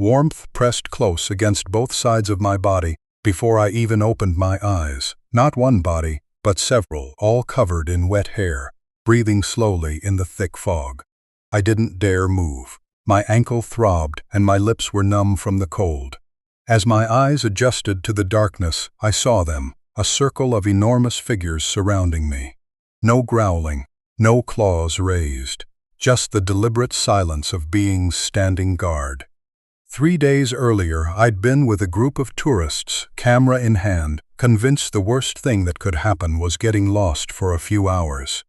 Warmth pressed close against both sides of my body before I even opened my eyes. Not one body, but several, all covered in wet hair, breathing slowly in the thick fog. I didn't dare move. My ankle throbbed and my lips were numb from the cold. As my eyes adjusted to the darkness, I saw them, a circle of enormous figures surrounding me. No growling, no claws raised, just the deliberate silence of beings standing guard. 3 days earlier, I'd been with a group of tourists, camera in hand, convinced the worst thing that could happen was getting lost for a few hours.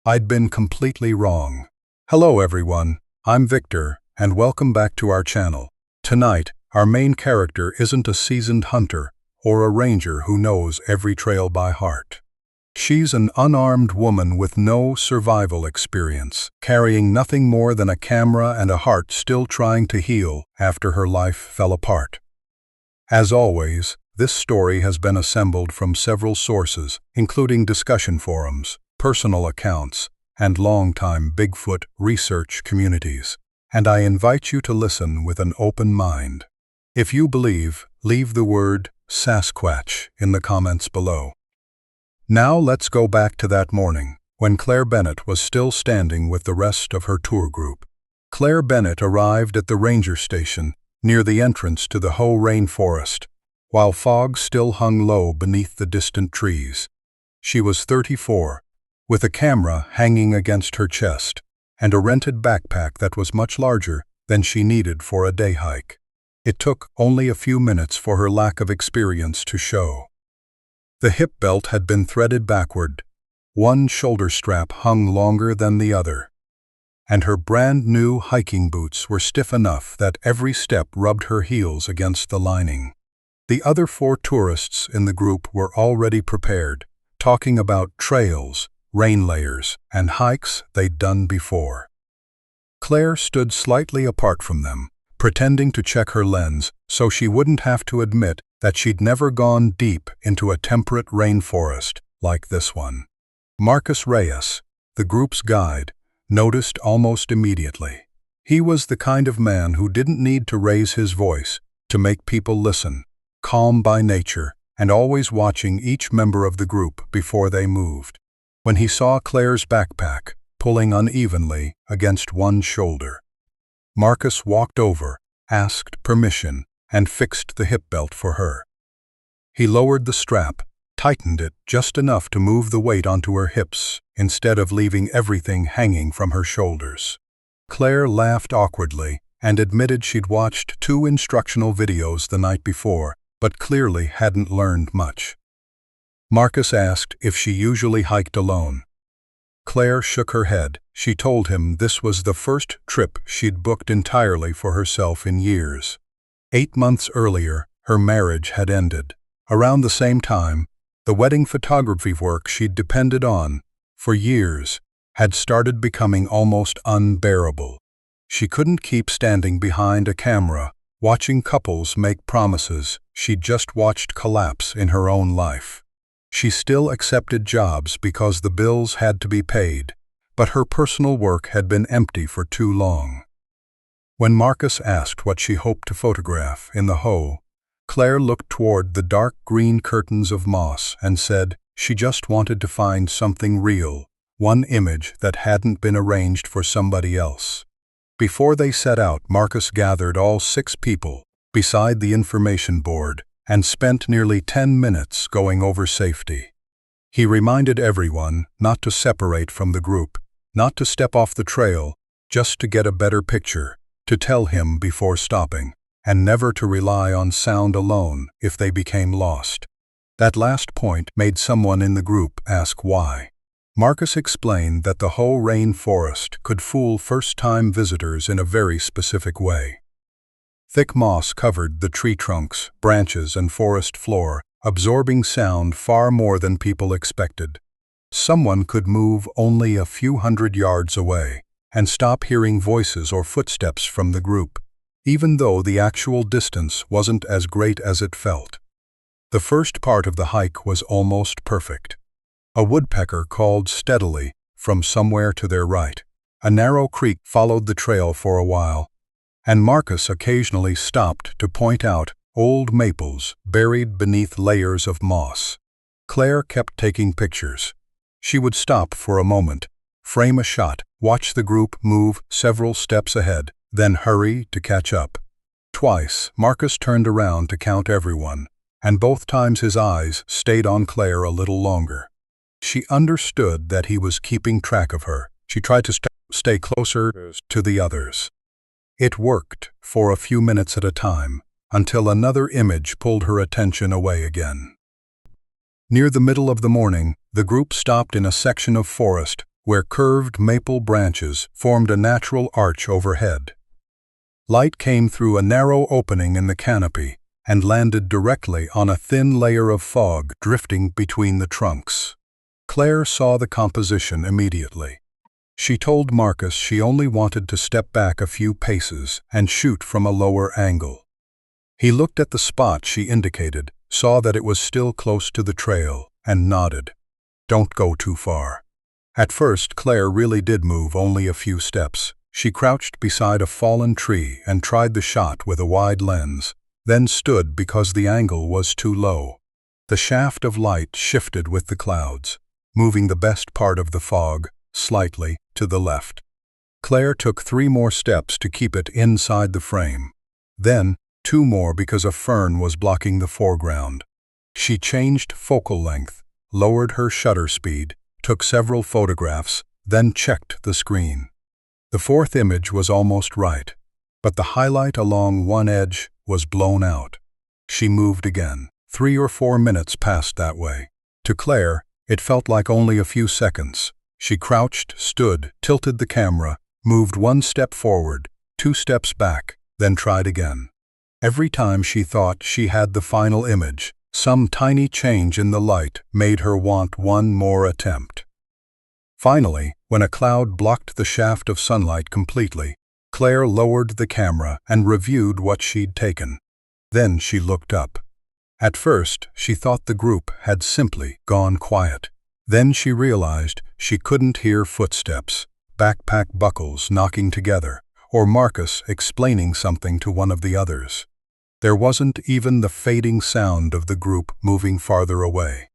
I'd been completely wrong. Hello everyone, I'm Victor, and welcome back to our channel. Tonight, our main character isn't a seasoned hunter or a ranger who knows every trail by heart. She's an unarmed woman with no survival experience, carrying nothing more than a camera and a heart still trying to heal after her life fell apart. As always, this story has been assembled from several sources, including discussion forums, personal accounts, and long-time Bigfoot research communities, and I invite you to listen with an open mind. If you believe, leave the word Sasquatch in the comments below. Now let's go back to that morning, when Claire Bennett was still standing with the rest of her tour group. Claire Bennett arrived at the ranger station, near the entrance to the Hoh rainforest, while fog still hung low beneath the distant trees. She was 34, with a camera hanging against her chest, and a rented backpack that was much larger than she needed for a day hike. It took only a few minutes for her lack of experience to show. The hip belt had been threaded backward, one shoulder strap hung longer than the other, and her brand-new hiking boots were stiff enough that every step rubbed her heels against the lining. The other 4 tourists in the group were already prepared, talking about trails, rain layers, and hikes they'd done before. Claire stood slightly apart from them, pretending to check her lens so she wouldn't have to admit that she'd never gone deep into a temperate rainforest like this one. Marcus Reyes, the group's guide, noticed almost immediately. He was the kind of man who didn't need to raise his voice to make people listen, calm by nature and always watching each member of the group before they moved. When he saw Claire's backpack pulling unevenly against one shoulder, Marcus walked over, asked permission, and fixed the hip belt for her. He lowered the strap, tightened it just enough to move the weight onto her hips instead of leaving everything hanging from her shoulders. Claire laughed awkwardly and admitted she'd watched 2 instructional videos the night before, but clearly hadn't learned much. Marcus asked if she usually hiked alone. Claire shook her head. She told him this was the first trip she'd booked entirely for herself in years. 8 months earlier, her marriage had ended. Around the same time, the wedding photography work she'd depended on for years had started becoming almost unbearable. She couldn't keep standing behind a camera, watching couples make promises she'd just watched collapse in her own life. She still accepted jobs because the bills had to be paid, but her personal work had been empty for too long. When Marcus asked what she hoped to photograph in the Hoh, Claire looked toward the dark green curtains of moss and said she just wanted to find something real, one image that hadn't been arranged for somebody else. Before they set out, Marcus gathered all 6 people beside the information board and spent nearly 10 minutes going over safety. He reminded everyone not to separate from the group, not to step off the trail, just to get a better picture, to tell him before stopping, and never to rely on sound alone if they became lost. That last point made someone in the group ask why. Marcus explained that the Hoh rainforest could fool first-time visitors in a very specific way. Thick moss covered the tree trunks, branches, and forest floor, absorbing sound far more than people expected. Someone could move only a few hundred yards away and stop hearing voices or footsteps from the group, even though the actual distance wasn't as great as it felt. The first part of the hike was almost perfect. A woodpecker called steadily from somewhere to their right. A narrow creek followed the trail for a while, and Marcus occasionally stopped to point out old maples buried beneath layers of moss. Claire kept taking pictures. She would stop for a moment, frame a shot, watch the group move several steps ahead, then hurry to catch up. Twice, Marcus turned around to count everyone, and both times his eyes stayed on Claire a little longer. She understood that he was keeping track of her. She tried to stay closer to the others. It worked for a few minutes at a time, until another image pulled her attention away again. Near the middle of the morning, the group stopped in a section of forest where curved maple branches formed a natural arch overhead. Light came through a narrow opening in the canopy and landed directly on a thin layer of fog drifting between the trunks. Claire saw the composition immediately. She told Marcus she only wanted to step back a few paces and shoot from a lower angle. He looked at the spot she indicated, saw that it was still close to the trail, and nodded. "Don't go too far." At first, Claire really did move only a few steps. She crouched beside a fallen tree and tried the shot with a wide lens, then stood because the angle was too low. The shaft of light shifted with the clouds, moving the best part of the fog slightly to the left. Claire took 3 more steps to keep it inside the frame. Then, 2 more because a fern was blocking the foreground. She changed focal length, lowered her shutter speed, took several photographs, then checked the screen. The 4th image was almost right, but the highlight along one edge was blown out. She moved again. 3 or 4 minutes passed that way. To Claire, it felt like only a few seconds. She crouched, stood, tilted the camera, moved 1 step forward, 2 steps back, then tried again. Every time she thought she had the final image, some tiny change in the light made her want 1 more attempt. Finally, when a cloud blocked the shaft of sunlight completely, Claire lowered the camera and reviewed what she'd taken. Then she looked up. At first, she thought the group had simply gone quiet. Then she realized she couldn't hear footsteps, backpack buckles knocking together, or Marcus explaining something to one of the others. There wasn't even the fading sound of the group moving farther away.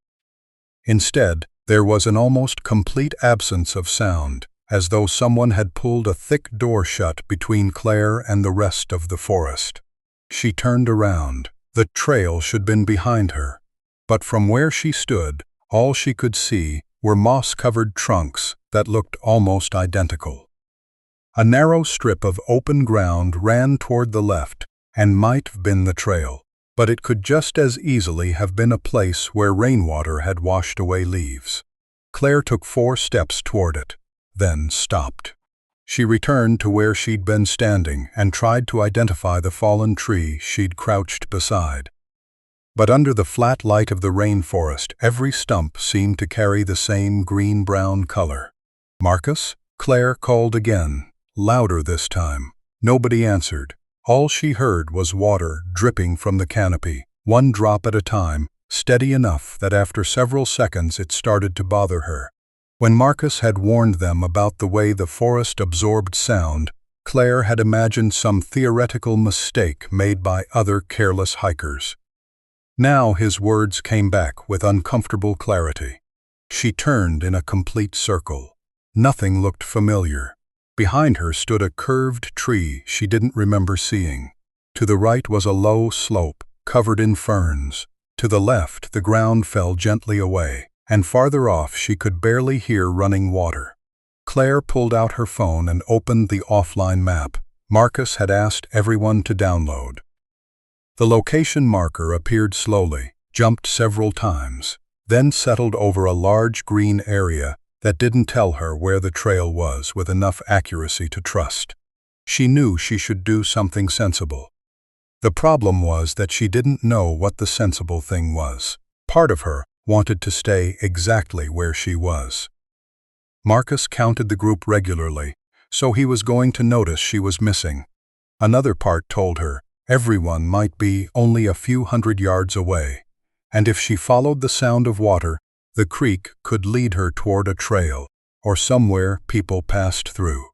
Instead, there was an almost complete absence of sound, as though someone had pulled a thick door shut between Claire and the rest of the forest. She turned around. The trail should been behind her, but from where she stood, all she could see were moss-covered trunks that looked almost identical. A narrow strip of open ground ran toward the left and might have been the trail, but it could just as easily have been a place where rainwater had washed away leaves. Claire took 4 steps toward it, then stopped. She returned to where she'd been standing and tried to identify the fallen tree she'd crouched beside. But under the flat light of the rainforest, every stump seemed to carry the same green-brown color. "Marcus?" Claire called again, louder this time. Nobody answered. All she heard was water dripping from the canopy, 1 drop at a time, steady enough that after several seconds it started to bother her. When Marcus had warned them about the way the forest absorbed sound, Claire had imagined some theoretical mistake made by other careless hikers. Now his words came back with uncomfortable clarity. She turned in a complete circle. Nothing looked familiar. Behind her stood a curved tree she didn't remember seeing. To the right was a low slope, covered in ferns. To the left, the ground fell gently away, and farther off she could barely hear running water. Claire pulled out her phone and opened the offline map Marcus had asked everyone to download. The location marker appeared slowly, jumped several times, then settled over a large green area that didn't tell her where the trail was with enough accuracy to trust. She knew she should do something sensible. The problem was that she didn't know what the sensible thing was. Part of her wanted to stay exactly where she was. Marcus counted the group regularly, so he was going to notice she was missing. Another part told her everyone might be only a few hundred yards away, and if she followed the sound of water, the creek could lead her toward a trail or somewhere people passed through.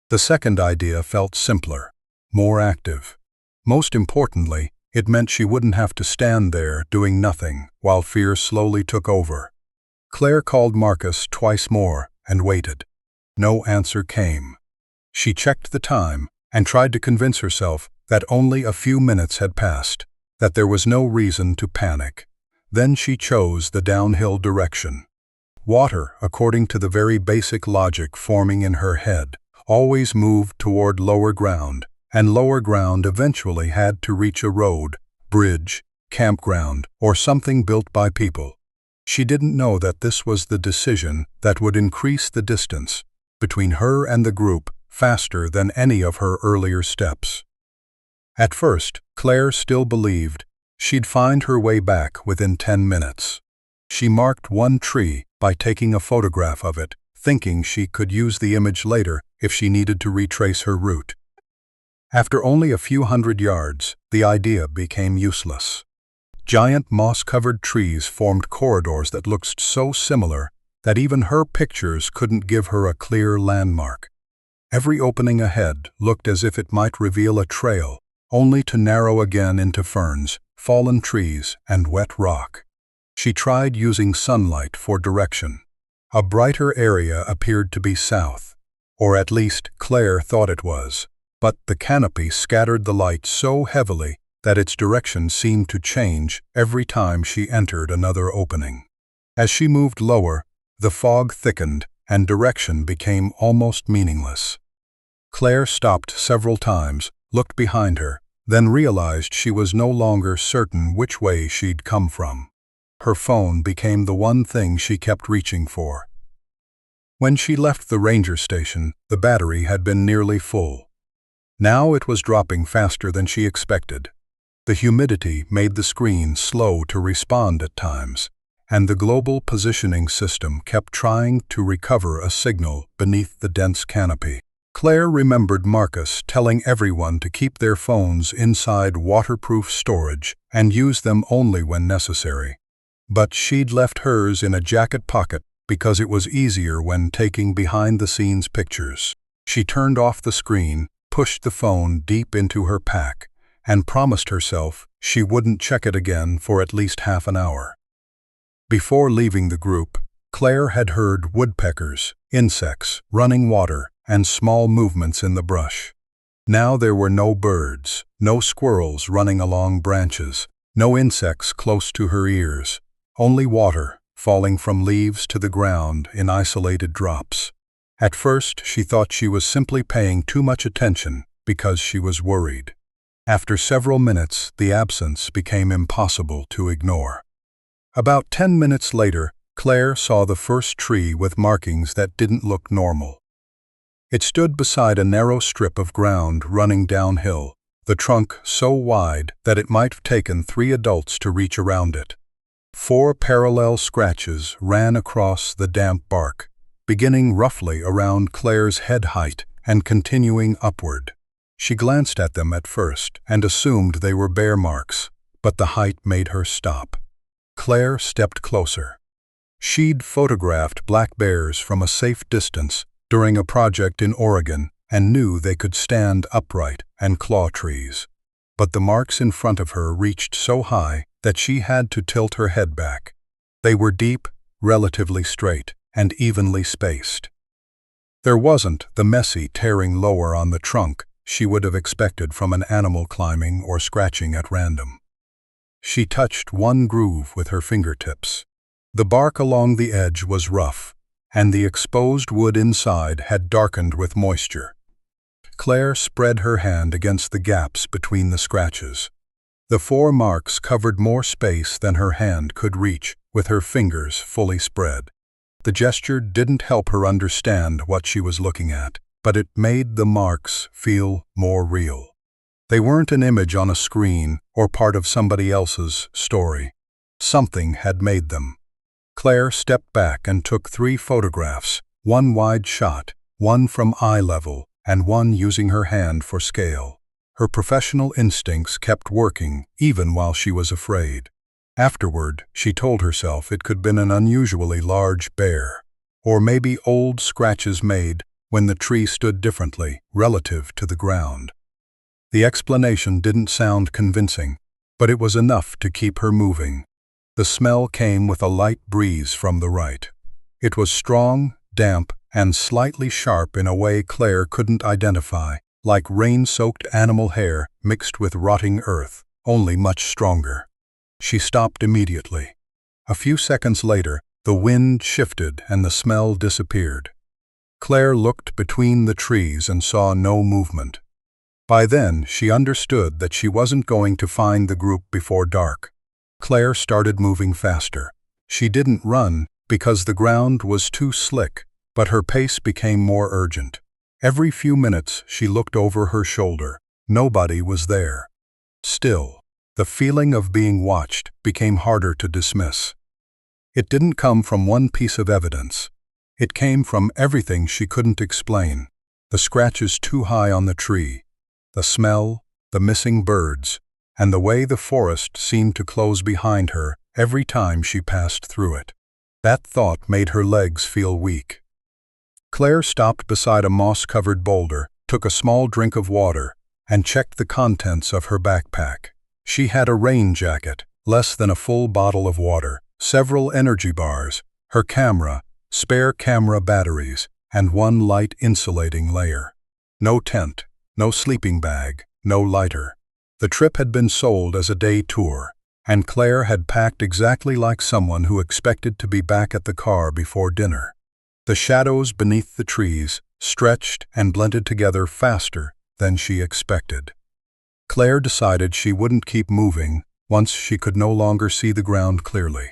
The second idea felt simpler. more active. Most importantly, it meant she wouldn't have to stand there doing nothing while fear slowly took over. Claire called Marcus twice more and waited. No answer came. She checked the time and tried to convince herself that only a few minutes had passed, that there was no reason to panic. Then she chose the downhill direction. Water, according to the very basic logic forming in her head, always moved toward lower ground, and lower ground eventually had to reach a road, bridge, campground, or something built by people. She didn't know that this was the decision that would increase the distance between her and the group faster than any of her earlier steps. At first, Claire still believed she'd find her way back within 10 minutes. She marked one tree by taking a photograph of it, thinking she could use the image later if she needed to retrace her route. After only a few hundred yards, the idea became useless. Giant moss-covered trees formed corridors that looked so similar that even her pictures couldn't give her a clear landmark. Every opening ahead looked as if it might reveal a trail, only to narrow again into ferns, fallen trees, and wet rock. She tried using sunlight for direction. A brighter area appeared to be south, or at least Claire thought it was, but the canopy scattered the light so heavily that its direction seemed to change every time she entered another opening. As she moved lower, the fog thickened and direction became almost meaningless. Claire stopped several times, looked behind her, then realized she was no longer certain which way she'd come from. Her phone became the one thing she kept reaching for. When she left the ranger station, the battery had been nearly full. Now it was dropping faster than she expected. The humidity made the screen slow to respond at times, and the global positioning system kept trying to recover a signal beneath the dense canopy. Claire remembered Marcus telling everyone to keep their phones inside waterproof storage and use them only when necessary. But she'd left hers in a jacket pocket because it was easier when taking behind-the-scenes pictures. She turned off the screen, pushed the phone deep into her pack, and promised herself she wouldn't check it again for at least half an hour. Before leaving the group, Claire had heard woodpeckers, insects, running water, and small movements in the brush. Now there were no birds, no squirrels running along branches, no insects close to her ears, only water falling from leaves to the ground in isolated drops. At first, she thought she was simply paying too much attention because she was worried. After several minutes, the absence became impossible to ignore. About 10 minutes later, Claire saw the first tree with markings that didn't look normal. It stood beside a narrow strip of ground running downhill, the trunk so wide that it might have taken 3 adults to reach around it. 4 parallel scratches ran across the damp bark, beginning roughly around Claire's head height and continuing upward. She glanced at them at first and assumed they were bear marks, but the height made her stop. Claire stepped closer. She'd photographed black bears from a safe distance during a project in Oregon and knew they could stand upright and claw trees. But the marks in front of her reached so high that she had to tilt her head back. They were deep, relatively straight, and evenly spaced. There wasn't the messy tearing lower on the trunk she would have expected from an animal climbing or scratching at random. She touched one groove with her fingertips. The bark along the edge was rough, and the exposed wood inside had darkened with moisture. Claire spread her hand against the gaps between the scratches. The 4 marks covered more space than her hand could reach with her fingers fully spread. The gesture didn't help her understand what she was looking at, but it made the marks feel more real. They weren't an image on a screen or part of somebody else's story. Something had made them. Claire stepped back and took 3 photographs, one wide shot, one from eye level, and one using her hand for scale. Her professional instincts kept working even while she was afraid. Afterward, she told herself it could have been an unusually large bear, or maybe old scratches made when the tree stood differently relative to the ground. The explanation didn't sound convincing, but it was enough to keep her moving. The smell came with a light breeze from the right. It was strong, damp, and slightly sharp in a way Claire couldn't identify, like rain-soaked animal hair mixed with rotting earth, only much stronger. She stopped immediately. A few seconds later, the wind shifted and the smell disappeared. Claire looked between the trees and saw no movement. By then, she understood that she wasn't going to find the group before dark. Claire started moving faster. She didn't run because the ground was too slick, but her pace became more urgent. Every few minutes, she looked over her shoulder. Nobody was there. Still, the feeling of being watched became harder to dismiss. It didn't come from one piece of evidence. It came from everything she couldn't explain. The scratches too high on the tree, the smell, the missing birds, and the way the forest seemed to close behind her every time she passed through it. That thought made her legs feel weak. Claire stopped beside a moss-covered boulder, took a small drink of water, and checked the contents of her backpack. She had a rain jacket, less than a full bottle of water, several energy bars, her camera, spare camera batteries, and one light insulating layer. No tent, no sleeping bag, no lighter. The trip had been sold as a day tour, and Claire had packed exactly like someone who expected to be back at the car before dinner. The shadows beneath the trees stretched and blended together faster than she expected. Claire decided she wouldn't keep moving once she could no longer see the ground clearly.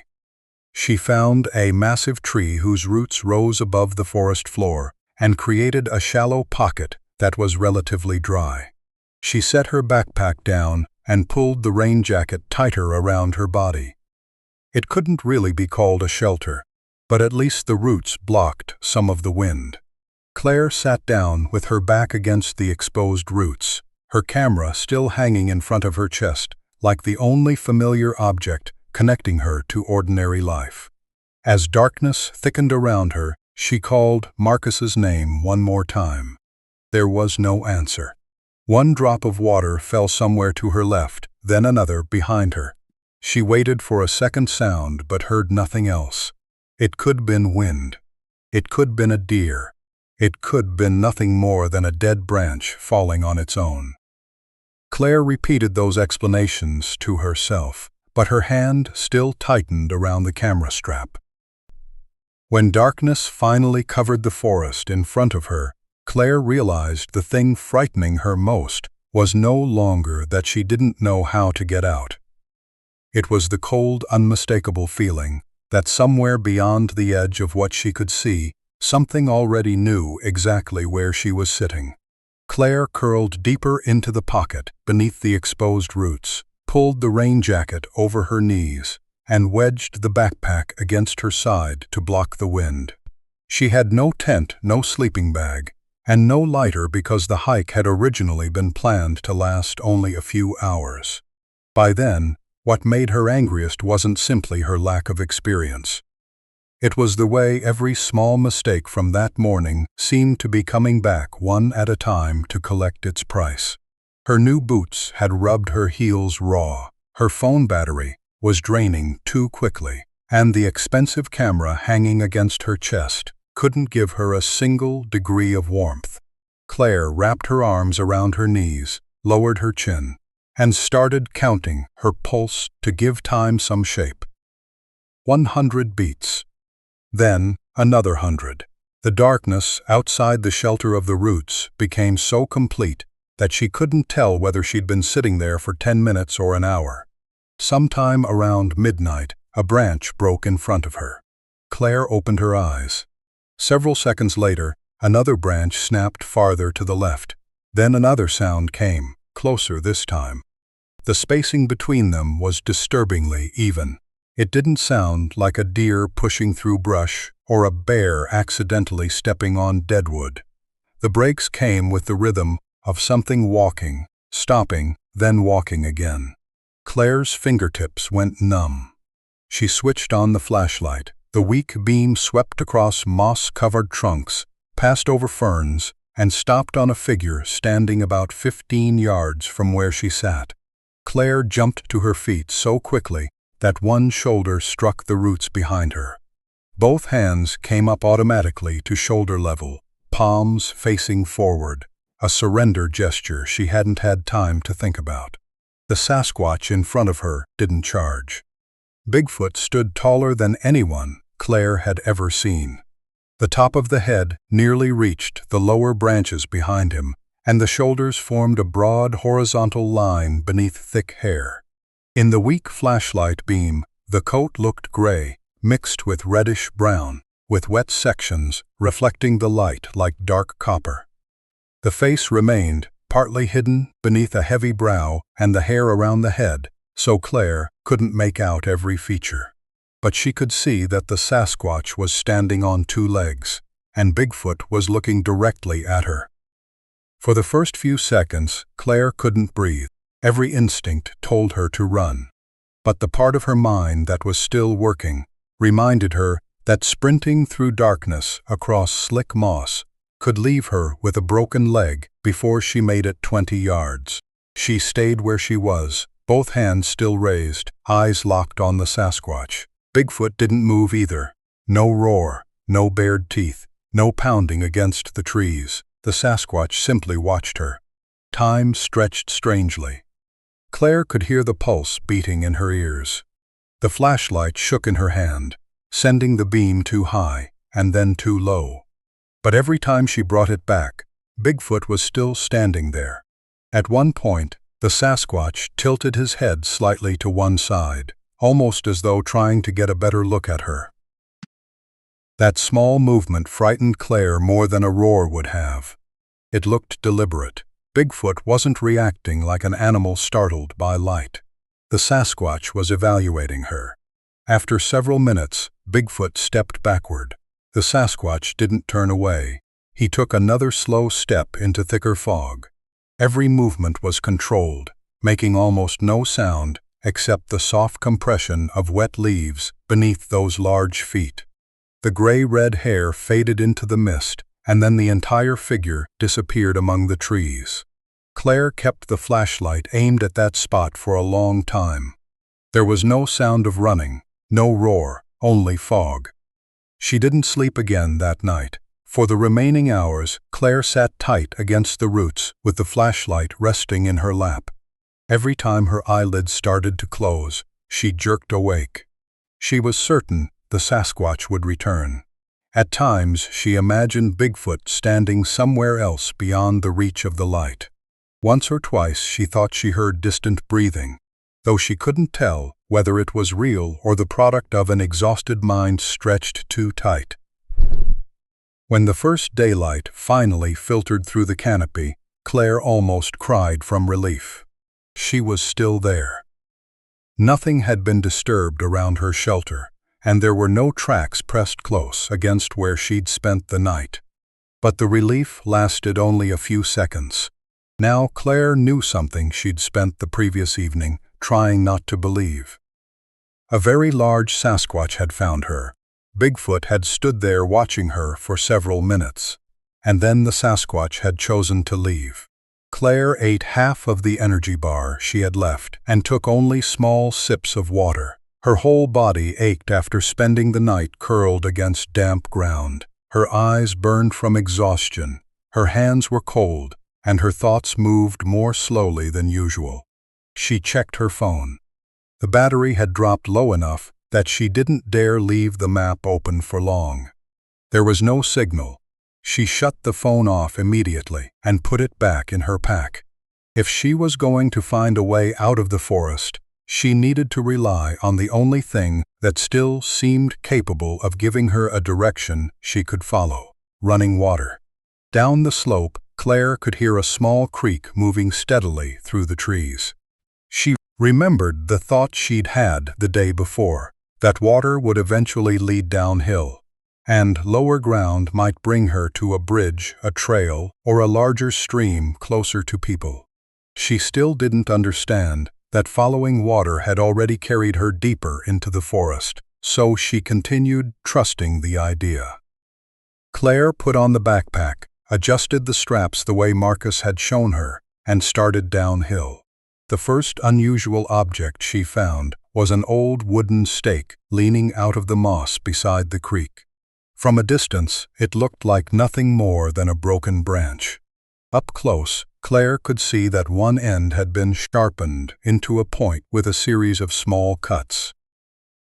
She found a massive tree whose roots rose above the forest floor and created a shallow pocket that was relatively dry. She set her backpack down and pulled the rain jacket tighter around her body. It couldn't really be called a shelter, but at least the roots blocked some of the wind. Claire sat down with her back against the exposed roots, her camera still hanging in front of her chest, like the only familiar object connecting her to ordinary life. As darkness thickened around her, she called Marcus's name one more time. There was no answer. One drop of water fell somewhere to her left, then another behind her. She waited for a second sound but heard nothing else. It could have been wind. It could have been a deer. It could have been nothing more than a dead branch falling on its own. Claire repeated those explanations to herself, but her hand still tightened around the camera strap. When darkness finally covered the forest in front of her, Claire realized the thing frightening her most was no longer that she didn't know how to get out. It was the cold, unmistakable feeling that somewhere beyond the edge of what she could see, something already knew exactly where she was sitting. Claire curled deeper into the pocket beneath the exposed roots, pulled the rain jacket over her knees, and wedged the backpack against her side to block the wind. She had no tent, no sleeping bag, and no lighter because the hike had originally been planned to last only a few hours. By then, what made her angriest wasn't simply her lack of experience. It was the way every small mistake from that morning seemed to be coming back one at a time to collect its price. Her new boots had rubbed her heels raw, her phone battery was draining too quickly, and the expensive camera hanging against her chest couldn't give her a single degree of warmth. Claire wrapped her arms around her knees, lowered her chin, and started counting her pulse to give time some shape. 100 beats. Then another 100. The darkness outside the shelter of the roots became so complete that she couldn't tell whether she'd been sitting there for 10 minutes or an hour. Sometime around midnight, a branch broke in front of her. Claire opened her eyes. Several seconds later, another branch snapped farther to the left. Then another sound came, closer this time. The spacing between them was disturbingly even. It didn't sound like a deer pushing through brush or a bear accidentally stepping on deadwood. The breaks came with the rhythm of something walking, stopping, then walking again. Claire's fingertips went numb. She switched on the flashlight. The weak beam swept across moss-covered trunks, passed over ferns, and stopped on a figure standing about 15 yards from where she sat. Claire jumped to her feet so quickly that one shoulder struck the roots behind her. Both hands came up automatically to shoulder level, palms facing forward, a surrender gesture she hadn't had time to think about. The Sasquatch in front of her didn't charge. Bigfoot stood taller than anyone Claire had ever seen. The top of the head nearly reached the lower branches behind him, and the shoulders formed a broad horizontal line beneath thick hair. In the weak flashlight beam, the coat looked gray, mixed with reddish-brown, with wet sections reflecting the light like dark copper. The face remained partly hidden beneath a heavy brow and the hair around the head, so Claire couldn't make out every feature. But she could see that the Sasquatch was standing on two legs, and Bigfoot was looking directly at her. For the first few seconds, Claire couldn't breathe. Every instinct told her to run. But the part of her mind that was still working reminded her that sprinting through darkness across slick moss could leave her with a broken leg before she made it 20 yards. She stayed where she was, both hands still raised, eyes locked on the Sasquatch. Bigfoot didn't move either. No roar, no bared teeth, no pounding against the trees. The Sasquatch simply watched her. Time stretched strangely. Claire could hear the pulse beating in her ears. The flashlight shook in her hand, sending the beam too high and then too low. But every time she brought it back, Bigfoot was still standing there. At one point, the Sasquatch tilted his head slightly to one side, almost as though trying to get a better look at her. That small movement frightened Claire more than a roar would have. It looked deliberate. Bigfoot wasn't reacting like an animal startled by light. The Sasquatch was evaluating her. After several minutes, Bigfoot stepped backward. The Sasquatch didn't turn away. He took another slow step into thicker fog. Every movement was controlled, making almost no sound except the soft compression of wet leaves beneath those large feet. The gray-red hair faded into the mist, and then the entire figure disappeared among the trees. Claire kept the flashlight aimed at that spot for a long time. There was no sound of running, no roar, only fog. She didn't sleep again that night. For the remaining hours, Claire sat tight against the roots with the flashlight resting in her lap. Every time her eyelids started to close, she jerked awake. She was certain the Sasquatch would return. At times, she imagined Bigfoot standing somewhere else beyond the reach of the light. Once or twice, she thought she heard distant breathing, though she couldn't tell whether it was real or the product of an exhausted mind stretched too tight. When the first daylight finally filtered through the canopy, Claire almost cried from relief. She was still there. Nothing had been disturbed around her shelter, and there were no tracks pressed close against where she'd spent the night. But the relief lasted only a few seconds. Now Claire knew something she'd spent the previous evening trying not to believe. A very large Sasquatch had found her. Bigfoot had stood there watching her for several minutes, and then the Sasquatch had chosen to leave. Claire ate half of the energy bar she had left and took only small sips of water. Her whole body ached after spending the night curled against damp ground. Her eyes burned from exhaustion, her hands were cold, and her thoughts moved more slowly than usual. She checked her phone. The battery had dropped low enough that she didn't dare leave the map open for long. There was no signal. She shut the phone off immediately and put it back in her pack. If she was going to find a way out of the forest, she needed to rely on the only thing that still seemed capable of giving her a direction she could follow: running water. Down the slope, Claire could hear a small creek moving steadily through the trees. She remembered the thought she'd had the day before, that water would eventually lead downhill, and lower ground might bring her to a bridge, a trail, or a larger stream closer to people. She still didn't understand that following water had already carried her deeper into the forest, so she continued trusting the idea. Claire put on the backpack, adjusted the straps the way Marcus had shown her, and started downhill. The first unusual object she found was an old wooden stake leaning out of the moss beside the creek. From a distance, it looked like nothing more than a broken branch. Up close, Claire could see that one end had been sharpened into a point with a series of small cuts.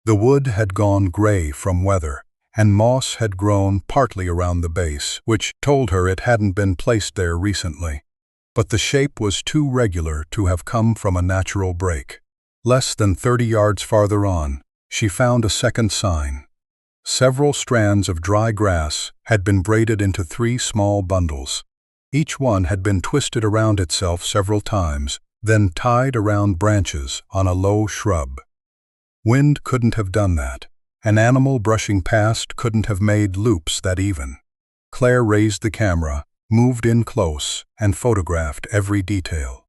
The wood had gone gray from weather, and moss had grown partly around the base, which told her it hadn't been placed there recently. But the shape was too regular to have come from a natural break. Less than 30 yards farther on, she found a second sign. Several strands of dry grass had been braided into 3 small bundles. Each one had been twisted around itself several times, then tied around branches on a low shrub. Wind couldn't have done that. An animal brushing past couldn't have made loops that even. Claire raised the camera, moved in close, and photographed every detail.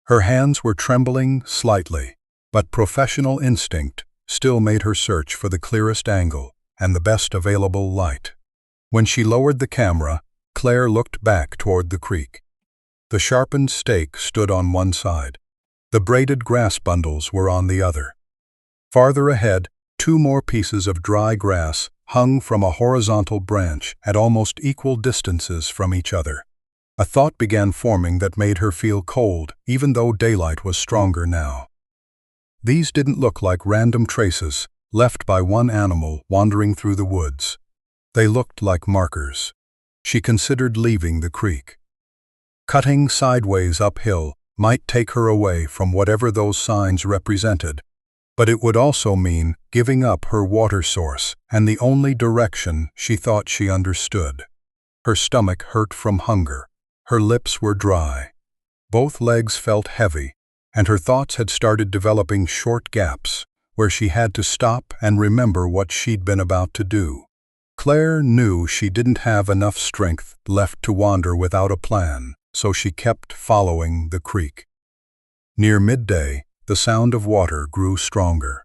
Her hands were trembling slightly, but professional instinct still made her search for the clearest angle and the best available light. When she lowered the camera, Claire looked back toward the creek. The sharpened stake stood on one side. The braided grass bundles were on the other. Farther ahead, 2 more pieces of dry grass hung from a horizontal branch at almost equal distances from each other. A thought began forming that made her feel cold, even though daylight was stronger now. These didn't look like random traces left by one animal wandering through the woods. They looked like markers. She considered leaving the creek. Cutting sideways uphill might take her away from whatever those signs represented, but it would also mean giving up her water source and the only direction she thought she understood. Her stomach hurt from hunger. Her lips were dry. Both legs felt heavy, and her thoughts had started developing short gaps where she had to stop and remember what she'd been about to do. Claire knew she didn't have enough strength left to wander without a plan, so she kept following the creek. Near midday, the sound of water grew stronger.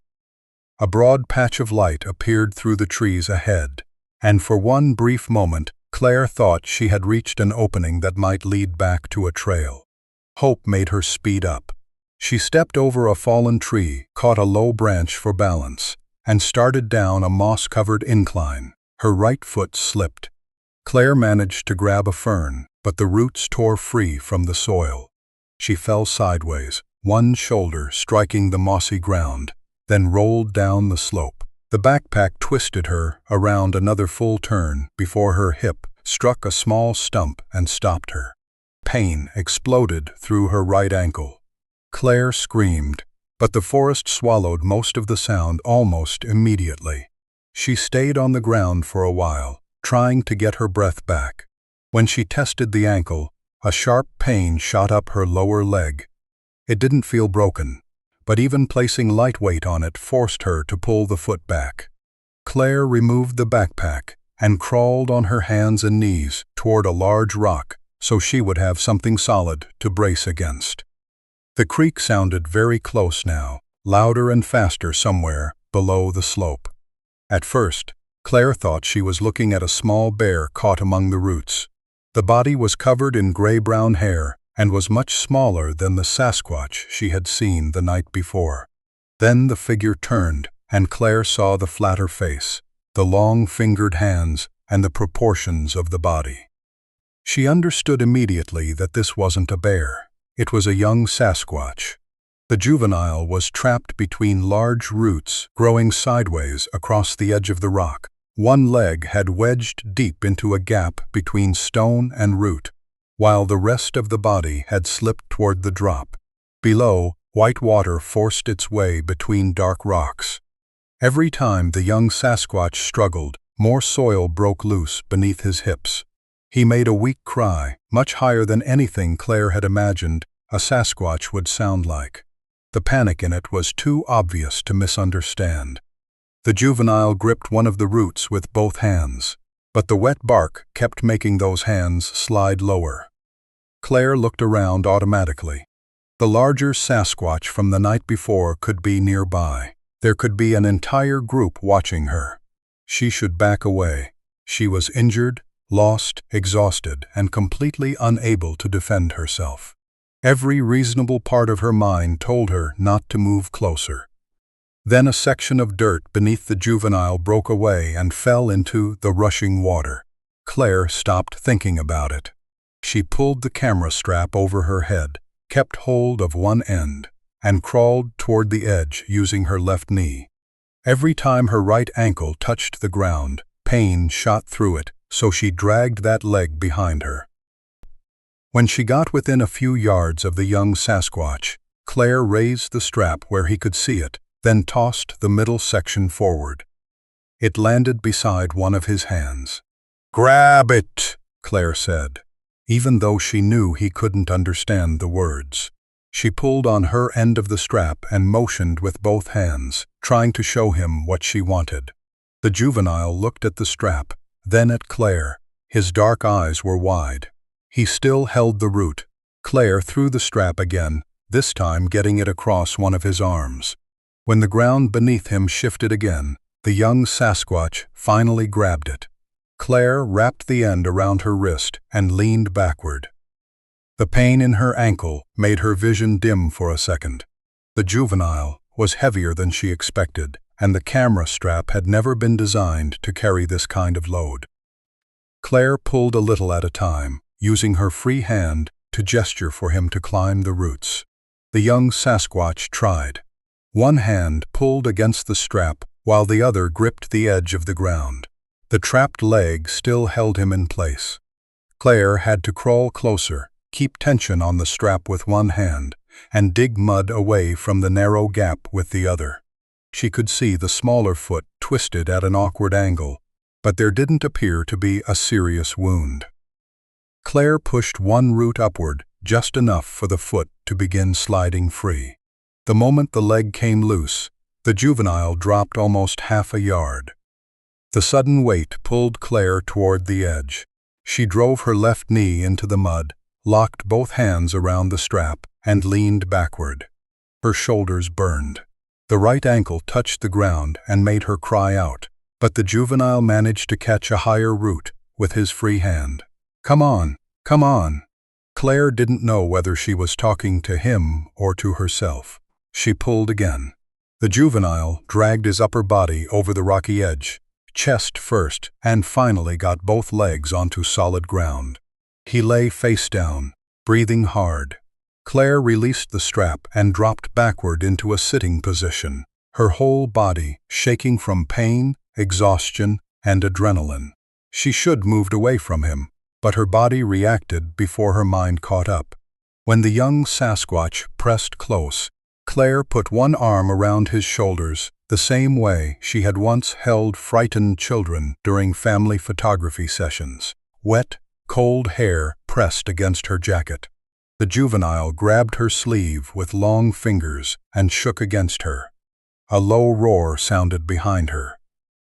A broad patch of light appeared through the trees ahead, and for one brief moment, Claire thought she had reached an opening that might lead back to a trail. Hope made her speed up. She stepped over a fallen tree, caught a low branch for balance, and started down a moss-covered incline. Her right foot slipped. Claire managed to grab a fern, but the roots tore free from the soil. She fell sideways, one shoulder striking the mossy ground, then rolled down the slope. The backpack twisted her around another full turn before her hip struck a small stump and stopped her. Pain exploded through her right ankle. Claire screamed, but the forest swallowed most of the sound almost immediately. She stayed on the ground for a while, trying to get her breath back. When she tested the ankle, a sharp pain shot up her lower leg. It didn't feel broken, but even placing light weight on it forced her to pull the foot back. Claire removed the backpack and crawled on her hands and knees toward a large rock so she would have something solid to brace against. The creek sounded very close now, louder and faster somewhere below the slope. At first, Claire thought she was looking at a small bear caught among the roots. The body was covered in gray-brown hair and was much smaller than the Sasquatch she had seen the night before. Then the figure turned, and Claire saw the flatter face, the long-fingered hands, and the proportions of the body. She understood immediately that this wasn't a bear. It was a young Sasquatch. The juvenile was trapped between large roots growing sideways across the edge of the rock. One leg had wedged deep into a gap between stone and root, while the rest of the body had slipped toward the drop. Below, white water forced its way between dark rocks. Every time the young Sasquatch struggled, more soil broke loose beneath his hips. He made a weak cry, much higher than anything Claire had imagined a Sasquatch would sound like. The panic in it was too obvious to misunderstand. The juvenile gripped one of the roots with both hands, but the wet bark kept making those hands slide lower. Claire looked around automatically. The larger Sasquatch from the night before could be nearby. There could be an entire group watching her. She should back away. She was injured, lost, exhausted, and completely unable to defend herself. Every reasonable part of her mind told her not to move closer. Then a section of dirt beneath the juvenile broke away and fell into the rushing water. Claire stopped thinking about it. She pulled the camera strap over her head, kept hold of one end, and crawled toward the edge using her left knee. Every time her right ankle touched the ground, pain shot through it, so she dragged that leg behind her. When she got within a few yards of the young Sasquatch, Claire raised the strap where he could see it, then tossed the middle section forward. It landed beside one of his hands. "Grab it," Claire said, even though she knew he couldn't understand the words. She pulled on her end of the strap and motioned with both hands, trying to show him what she wanted. The juvenile looked at the strap, then at Claire. His dark eyes were wide. He still held the root. Claire threw the strap again, this time getting it across one of his arms. When the ground beneath him shifted again, the young Sasquatch finally grabbed it. Claire wrapped the end around her wrist and leaned backward. The pain in her ankle made her vision dim for a second. The juvenile was heavier than she expected, and the camera strap had never been designed to carry this kind of load. Claire pulled a little at a time, using her free hand to gesture for him to climb the roots. The young Sasquatch tried. One hand pulled against the strap while the other gripped the edge of the ground. The trapped leg still held him in place. Claire had to crawl closer, keep tension on the strap with one hand, and dig mud away from the narrow gap with the other. She could see the smaller foot twisted at an awkward angle, but there didn't appear to be a serious wound. Claire pushed one root upward, just enough for the foot to begin sliding free. The moment the leg came loose, the juvenile dropped almost half a yard. The sudden weight pulled Claire toward the edge. She drove her left knee into the mud, locked both hands around the strap, and leaned backward. Her shoulders burned. The right ankle touched the ground and made her cry out, but the juvenile managed to catch a higher root with his free hand. "Come on, come on." Claire didn't know whether she was talking to him or to herself. She pulled again. The juvenile dragged his upper body over the rocky edge, chest first, and finally got both legs onto solid ground. He lay face down, breathing hard. Claire released the strap and dropped backward into a sitting position, her whole body shaking from pain, exhaustion, and adrenaline. She should moved away from him, but her body reacted before her mind caught up. When the young Sasquatch pressed close, Claire put one arm around his shoulders, the same way she had once held frightened children during family photography sessions. Wet, cold hair pressed against her jacket. The juvenile grabbed her sleeve with long fingers and shook against her. A low roar sounded behind her.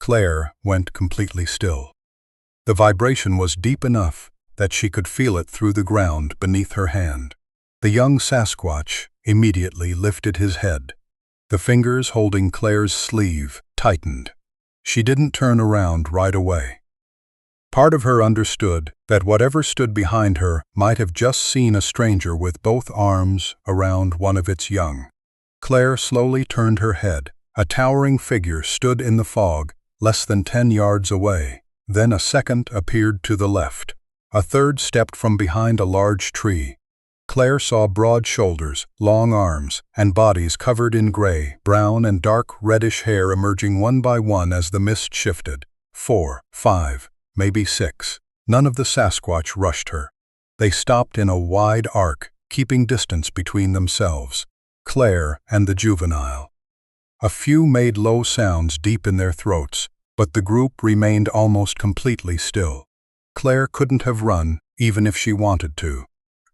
Claire went completely still. The vibration was deep enough that she could feel it through the ground beneath her hand. The young Sasquatch immediately lifted his head. The fingers holding Claire's sleeve tightened. She didn't turn around right away. Part of her understood that whatever stood behind her might have just seen a stranger with both arms around one of its young. Claire slowly turned her head. A towering figure stood in the fog, less than 10 yards away. Then a second appeared to the left. A third stepped from behind a large tree. Claire saw broad shoulders, long arms, and bodies covered in gray, brown, and dark reddish hair emerging one by one as the mist shifted. 4, 5, maybe 6. None of the Sasquatch rushed her. They stopped in a wide arc, keeping distance between themselves, Claire and the juvenile. A few made low sounds deep in their throats, but the group remained almost completely still. Claire couldn't have run, even if she wanted to.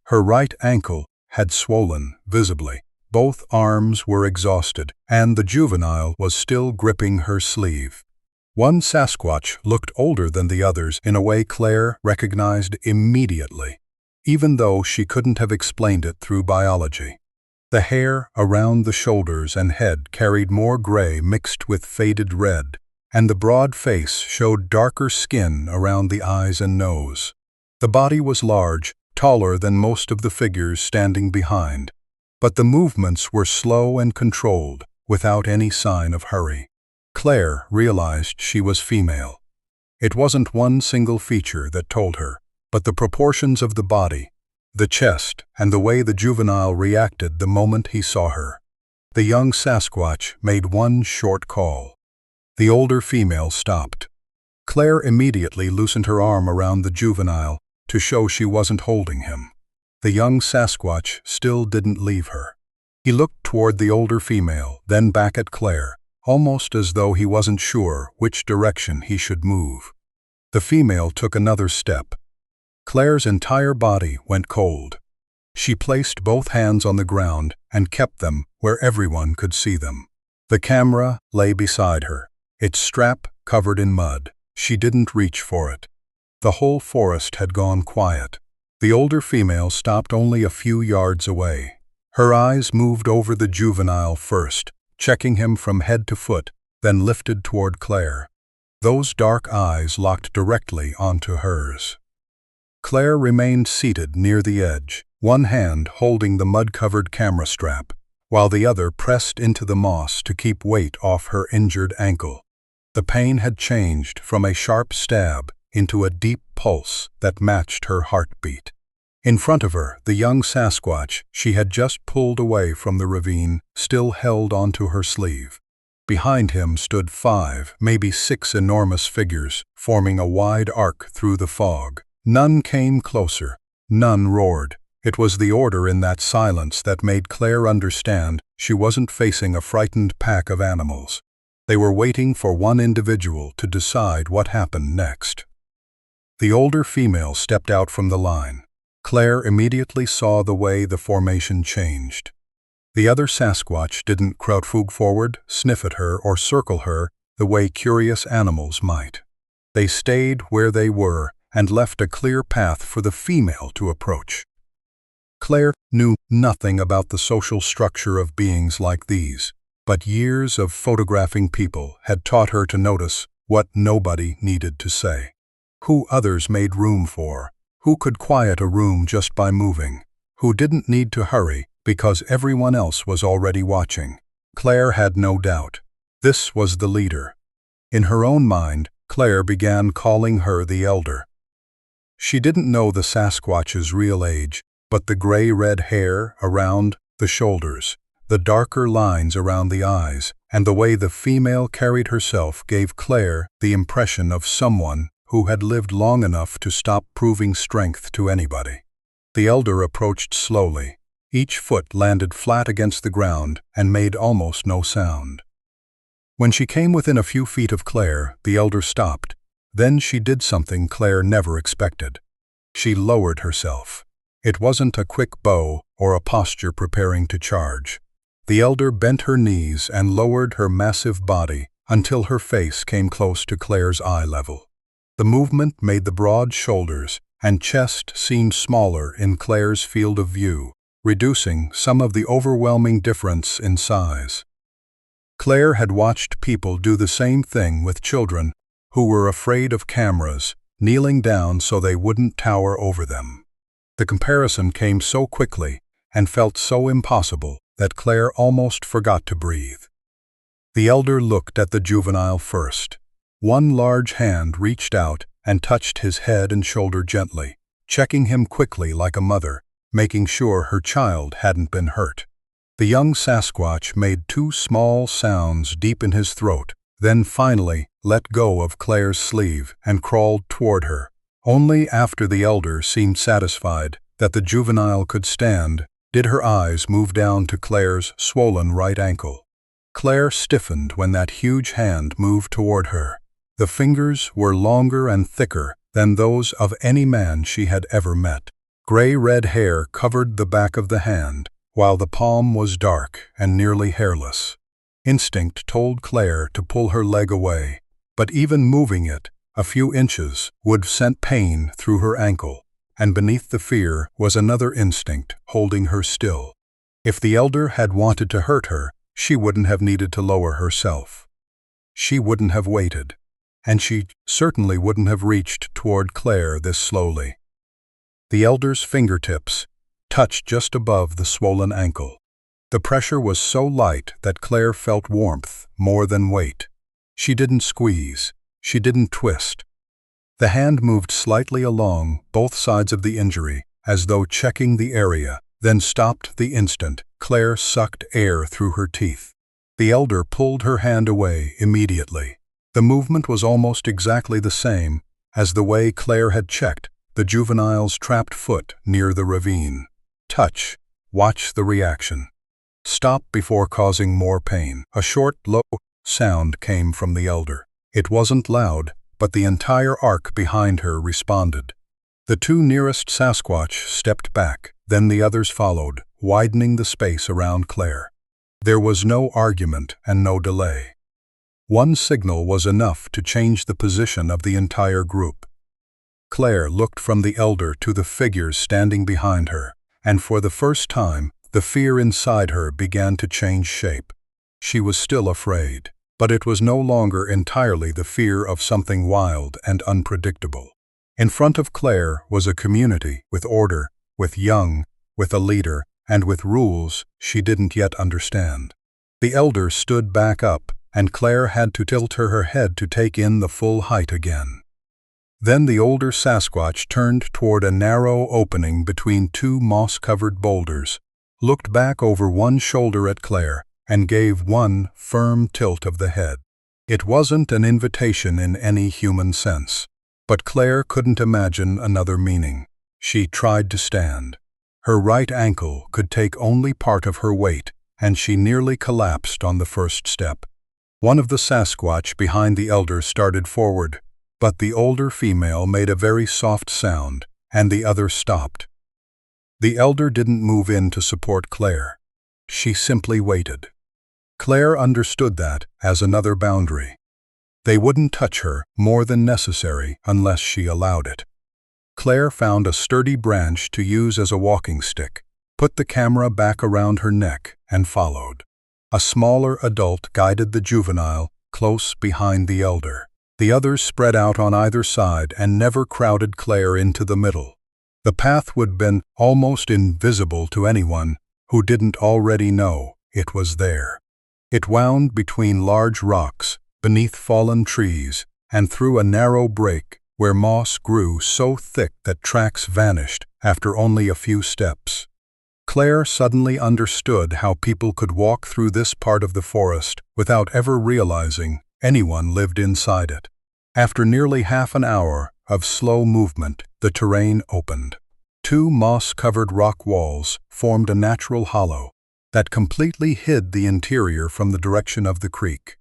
Her right ankle had swollen visibly. Both arms were exhausted, and the juvenile was still gripping her sleeve. One Sasquatch looked older than the others in a way Claire recognized immediately, even though she couldn't have explained it through biology. The hair around the shoulders and head carried more gray mixed with faded red, and the broad face showed darker skin around the eyes and nose. The body was large, taller than most of the figures standing behind, but the movements were slow and controlled, without any sign of hurry. Claire realized she was female. It wasn't one single feature that told her, but the proportions of the body, the chest, and the way the juvenile reacted the moment he saw her. The young Sasquatch made one short call. The older female stopped. Claire immediately loosened her arm around the juvenile to show she wasn't holding him. The young Sasquatch still didn't leave her. He looked toward the older female, then back at Claire, almost as though he wasn't sure which direction he should move. The female took another step. Claire's entire body went cold. She placed both hands on the ground and kept them where everyone could see them. The camera lay beside her, its strap covered in mud. She didn't reach for it. The whole forest had gone quiet. The older female stopped only a few yards away. Her eyes moved over the juvenile first, checking him from head to foot, then lifted toward Claire. Those dark eyes locked directly onto hers. Claire remained seated near the edge, one hand holding the mud-covered camera strap, while the other pressed into the moss to keep weight off her injured ankle. The pain had changed from a sharp stab into a deep pulse that matched her heartbeat. In front of her, the young Sasquatch she had just pulled away from the ravine still held onto her sleeve. Behind him stood 5, maybe 6 enormous figures, forming a wide arc through the fog. None came closer, none roared. It was the order in that silence that made Claire understand she wasn't facing a frightened pack of animals. They were waiting for one individual to decide what happened next. The older female stepped out from the line. Claire immediately saw the way the formation changed. The other Sasquatch didn't crowdfug forward, sniff at her, or circle her the way curious animals might. They stayed where they were and left a clear path for the female to approach. Claire knew nothing about the social structure of beings like these, but years of photographing people had taught her to notice what nobody needed to say. Who others made room for, who could quiet a room just by moving, who didn't need to hurry because everyone else was already watching. Claire had no doubt. This was the leader. In her own mind, Claire began calling her the Elder. She didn't know the Sasquatch's real age, but the gray-red hair around the shoulders, the darker lines around the eyes, and the way the female carried herself gave Claire the impression of someone who had lived long enough to stop proving strength to anybody. The Elder approached slowly. Each foot landed flat against the ground and made almost no sound. When she came within a few feet of Claire, the Elder stopped. Then she did something Claire never expected. She lowered herself. It wasn't a quick bow or a posture preparing to charge. The Elder bent her knees and lowered her massive body until her face came close to Claire's eye level. The movement made the broad shoulders and chest seem smaller in Claire's field of view, reducing some of the overwhelming difference in size. Claire had watched people do the same thing with children who were afraid of cameras, kneeling down so they wouldn't tower over them. The comparison came so quickly and felt so impossible that Claire almost forgot to breathe. The Elder looked at the juvenile first. One large hand reached out and touched his head and shoulder gently, checking him quickly like a mother, making sure her child hadn't been hurt. The young Sasquatch made 2 small sounds deep in his throat, then finally let go of Claire's sleeve and crawled toward her. Only after the Elder seemed satisfied that the juvenile could stand did her eyes move down to Claire's swollen right ankle. Claire stiffened when that huge hand moved toward her. The fingers were longer and thicker than those of any man she had ever met. Gray-red hair covered the back of the hand, while the palm was dark and nearly hairless. Instinct told Claire to pull her leg away, but even moving it a few inches would send pain through her ankle, and beneath the fear was another instinct holding her still. If the Elder had wanted to hurt her, she wouldn't have needed to lower herself. she wouldn't have waited. And she certainly wouldn't have reached toward Claire this slowly. The elder's fingertips touched just above the swollen ankle. The pressure was so light that Claire felt warmth more than weight. She didn't squeeze. She didn't twist. The hand moved slightly along both sides of the injury, as though checking the area, then stopped the instant. Claire sucked air through her teeth. The elder pulled her hand away immediately. The movement was almost exactly the same as the way Claire had checked the juvenile's trapped foot near the ravine. Touch. Watch the reaction. Stop before causing more pain. A short, low sound came from the elder. It wasn't loud, but the entire arc behind her responded. The two nearest Sasquatch stepped back, then the others followed, widening the space around Claire. There was no argument and no delay. One signal was enough to change the position of the entire group. Claire looked from the elder to the figures standing behind her, and for the first time, the fear inside her began to change shape. She was still afraid, but it was no longer entirely the fear of something wild and unpredictable. In front of Claire was a community with order, with young, with a leader, and with rules she didn't yet understand. The elder stood back up, and Claire had to tilt her head to take in the full height again. Then the older Sasquatch turned toward a narrow opening between two moss-covered boulders, looked back over one shoulder at Claire, and gave one firm tilt of the head. It wasn't an invitation in any human sense, but Claire couldn't imagine another meaning. She tried to stand. Her right ankle could take only part of her weight, and she nearly collapsed on the first step. One of the Sasquatch behind the elder started forward, but the older female made a very soft sound, and the other stopped. The elder didn't move in to support Claire. She simply waited. Claire understood that as another boundary. They wouldn't touch her more than necessary unless she allowed it. Claire found a sturdy branch to use as a walking stick, put the camera back around her neck, and followed. A smaller adult guided the juvenile close behind the elder. The others spread out on either side and never crowded Claire into the middle. The path would have been almost invisible to anyone who didn't already know it was there. It wound between large rocks, beneath fallen trees, and through a narrow break where moss grew so thick that tracks vanished after only a few steps. Claire suddenly understood how people could walk through this part of the forest without ever realizing anyone lived inside it. After nearly half an hour of slow movement, the terrain opened. Two moss-covered rock walls formed a natural hollow that completely hid the interior from the direction of the creek.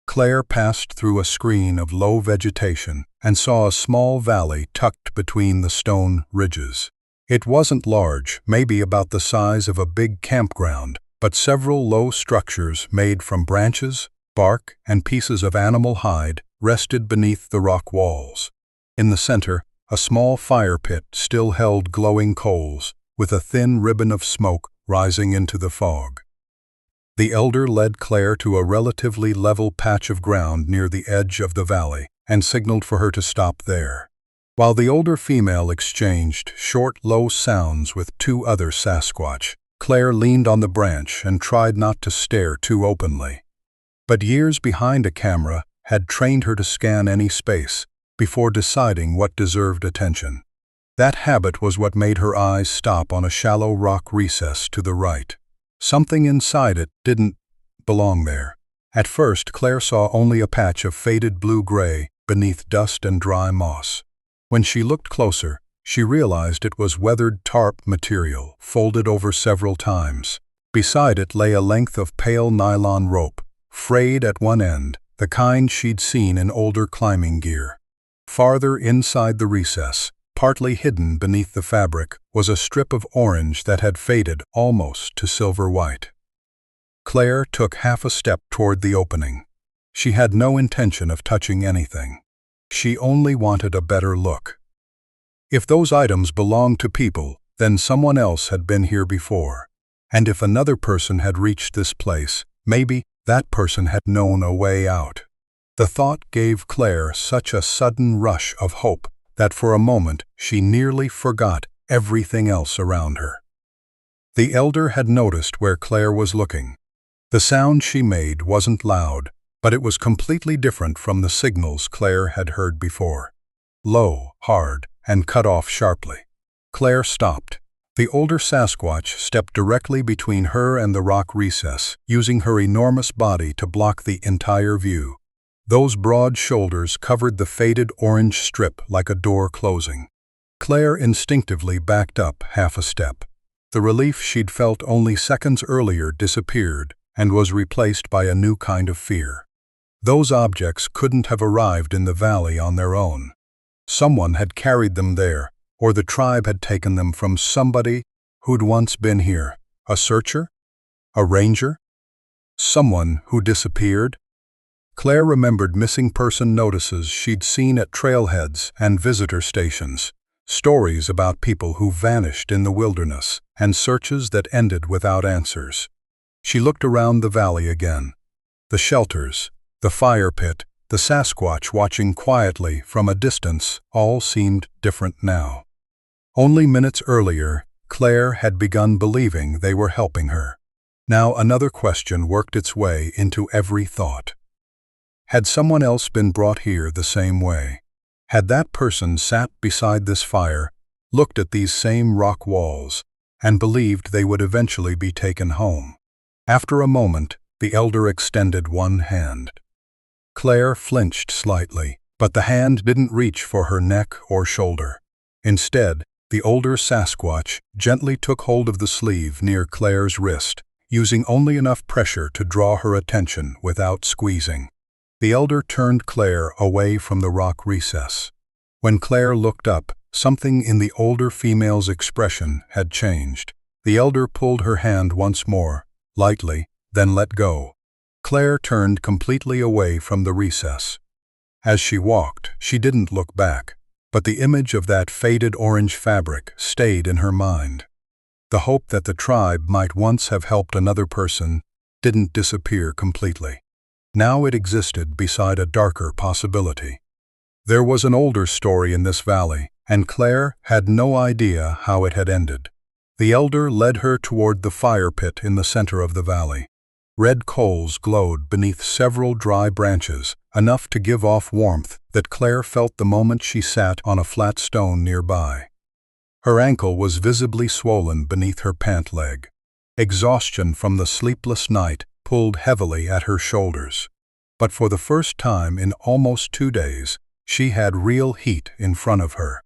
Claire passed through a screen of low vegetation and saw a small valley tucked between the stone ridges. It wasn't large, maybe about the size of a big campground, but several low structures made from branches, bark, and pieces of animal hide rested beneath the rock walls. In the center, a small fire pit still held glowing coals, with a thin ribbon of smoke rising into the fog. The elder led Claire to a relatively level patch of ground near the edge of the valley and signaled for her to stop there. While the older female exchanged short, low sounds with two other Sasquatch, Claire leaned on the branch and tried not to stare too openly. But years behind a camera had trained her to scan any space before deciding what deserved attention. That habit was what made her eyes stop on a shallow rock recess to the right. Something inside it didn't belong there. At first, Claire saw only a patch of faded blue-gray beneath dust and dry moss. When she looked closer, she realized it was weathered tarp material, folded over several times. Beside it lay a length of pale nylon rope, frayed at one end, the kind she'd seen in older climbing gear. Farther inside the recess, partly hidden beneath the fabric, was a strip of orange that had faded almost to silver white. Claire took half a step toward the opening. She had no intention of touching anything. She only wanted a better look. If those items belonged to people, then someone else had been here before. And if another person had reached this place, maybe that person had known a way out. The thought gave Claire such a sudden rush of hope that for a moment she nearly forgot everything else around her. The elder had noticed where Claire was looking. The sound she made wasn't loud, but it was completely different from the signals Claire had heard before. Low, hard, and cut off sharply. Claire stopped. The older Sasquatch stepped directly between her and the rock recess, using her enormous body to block the entire view. Those broad shoulders covered the faded orange strip like a door closing. Claire instinctively backed up half a step. The relief she'd felt only seconds earlier disappeared and was replaced by a new kind of fear. Those objects couldn't have arrived in the valley on their own. Someone had carried them there, or the tribe had taken them from somebody who'd once been here. A searcher? A ranger? Someone who disappeared? Claire remembered missing person notices she'd seen at trailheads and visitor stations, stories about people who vanished in the wilderness, and searches that ended without answers. She looked around the valley again. The shelters, the fire pit, the Sasquatch watching quietly from a distance all seemed different now. Only minutes earlier, Claire had begun believing they were helping her. Now another question worked its way into every thought. Had someone else been brought here the same way? Had that person sat beside this fire, looked at these same rock walls, and believed they would eventually be taken home? After a moment, the elder extended one hand. Claire flinched slightly, but the hand didn't reach for her neck or shoulder. Instead, the older Sasquatch gently took hold of the sleeve near Claire's wrist, using only enough pressure to draw her attention without squeezing. The elder turned Claire away from the rock recess. When Claire looked up, something in the older female's expression had changed. The elder pulled her hand once more, lightly, then let go. Claire turned completely away from the recess. As she walked, she didn't look back, but the image of that faded orange fabric stayed in her mind. The hope that the tribe might once have helped another person didn't disappear completely. Now it existed beside a darker possibility. There was an older story in this valley, and Claire had no idea how it had ended. The elder led her toward the fire pit in the center of the valley. Red coals glowed beneath several dry branches, enough to give off warmth that Claire felt the moment she sat on a flat stone nearby. Her ankle was visibly swollen beneath her pant leg. Exhaustion from the sleepless night pulled heavily at her shoulders. But for the first time in almost 2 days, she had real heat in front of her.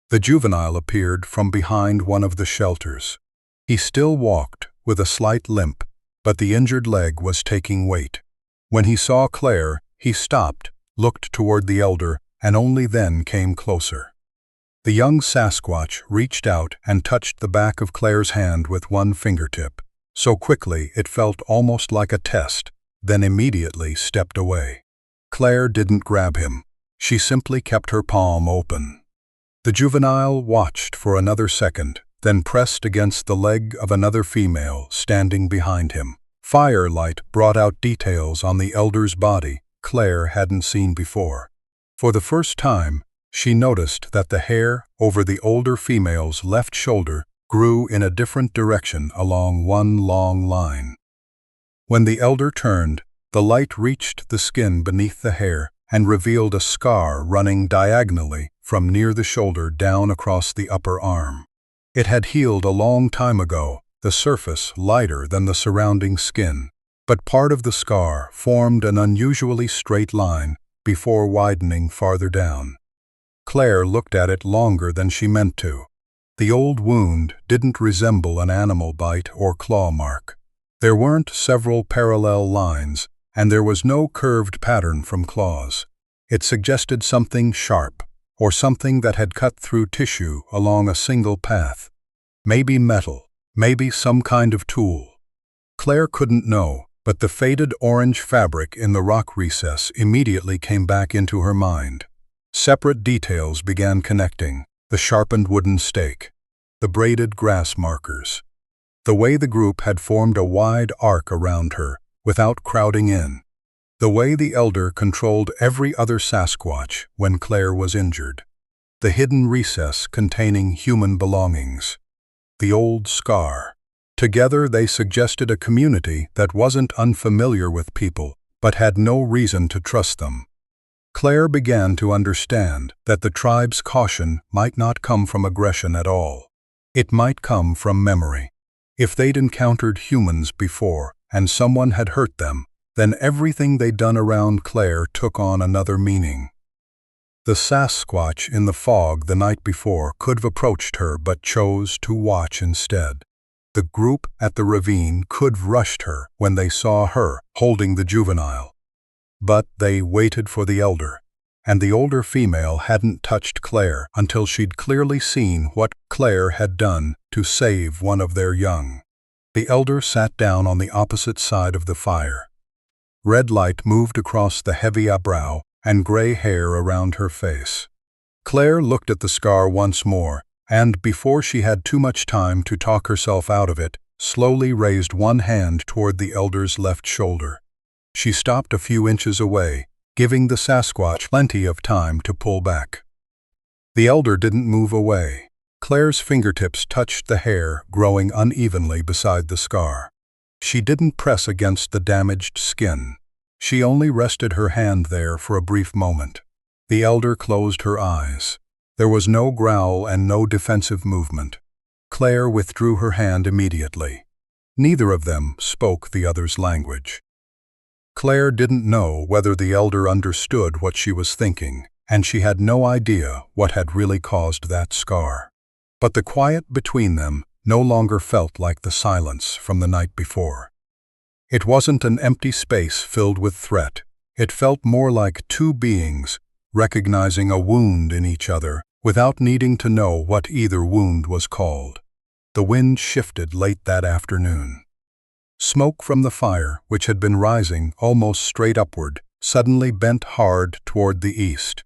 The juvenile appeared from behind one of the shelters. He still walked, with a slight limp, but the injured leg was taking weight. When he saw Claire, he stopped, looked toward the elder, and only then came closer. The young Sasquatch reached out and touched the back of Claire's hand with one fingertip, so quickly it felt almost like a test, then immediately stepped away. Claire didn't grab him. She simply kept her palm open. The juvenile watched for another second, then pressed against the leg of another female standing behind him. Firelight brought out details on the elder's body Claire hadn't seen before. For the first time, she noticed that the hair over the older female's left shoulder grew in a different direction along one long line. When the elder turned, the light reached the skin beneath the hair and revealed a scar running diagonally from near the shoulder down across the upper arm. It had healed a long time ago, the surface lighter than the surrounding skin, but part of the scar formed an unusually straight line before widening farther down. Claire looked at it longer than she meant to. The old wound didn't resemble an animal bite or claw mark. There weren't several parallel lines, and there was no curved pattern from claws. It suggested something sharp, or something that had cut through tissue along a single path. Maybe metal, maybe some kind of tool. Claire couldn't know, but the faded orange fabric in the rock recess immediately came back into her mind. Separate details began connecting: the sharpened wooden stake, the braided grass markers, the way the group had formed a wide arc around her without crowding in. The way the elder controlled every other Sasquatch when Claire was injured. The hidden recess containing human belongings. The old scar. Together they suggested a community that wasn't unfamiliar with people, but had no reason to trust them. Claire began to understand that the tribe's caution might not come from aggression at all. It might come from memory. If they'd encountered humans before and someone had hurt them, then everything they'd done around Claire took on another meaning. The Sasquatch in the fog the night before could have approached her but chose to watch instead. The group at the ravine could have rushed her when they saw her holding the juvenile. But they waited for the elder, and the older female hadn't touched Claire until she'd clearly seen what Claire had done to save one of their young. The elder sat down on the opposite side of the fire. Red light moved across the heavy eyebrow and gray hair around her face. Claire looked at the scar once more, and before she had too much time to talk herself out of it, slowly raised one hand toward the elder's left shoulder. She stopped a few inches away, giving the Sasquatch plenty of time to pull back. The elder didn't move away. Claire's fingertips touched the hair growing unevenly beside the scar. She didn't press against the damaged skin. She only rested her hand there for a brief moment. The elder closed her eyes. There was no growl and no defensive movement. Claire withdrew her hand immediately. Neither of them spoke the other's language. Claire didn't know whether the elder understood what she was thinking, and she had no idea what had really caused that scar. But the quiet between them no longer felt like the silence from the night before. It wasn't an empty space filled with threat. It felt more like two beings recognizing a wound in each other without needing to know what either wound was called. The wind shifted late that afternoon. Smoke from the fire, which had been rising almost straight upward, suddenly bent hard toward the east.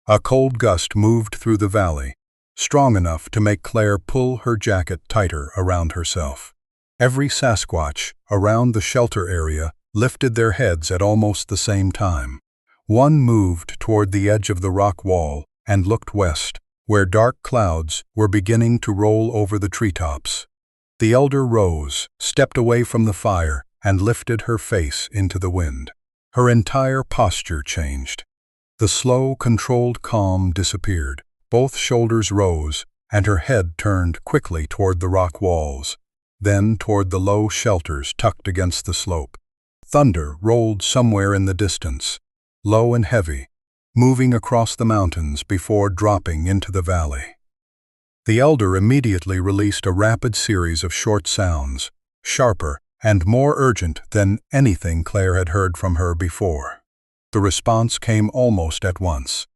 A cold gust moved through the valley, strong enough to make Claire pull her jacket tighter around herself. Every Sasquatch around the shelter area lifted their heads at almost the same time. One moved toward the edge of the rock wall and looked west, where dark clouds were beginning to roll over the treetops. The elder rose, stepped away from the fire, and lifted her face into the wind. Her entire posture changed. The slow, controlled calm disappeared. Both shoulders rose, and her head turned quickly toward the rock walls, then toward the low shelters tucked against the slope. Thunder rolled somewhere in the distance, low and heavy, moving across the mountains before dropping into the valley. The elder immediately released a rapid series of short sounds, sharper and more urgent than anything Claire had heard from her before. The response came almost at once.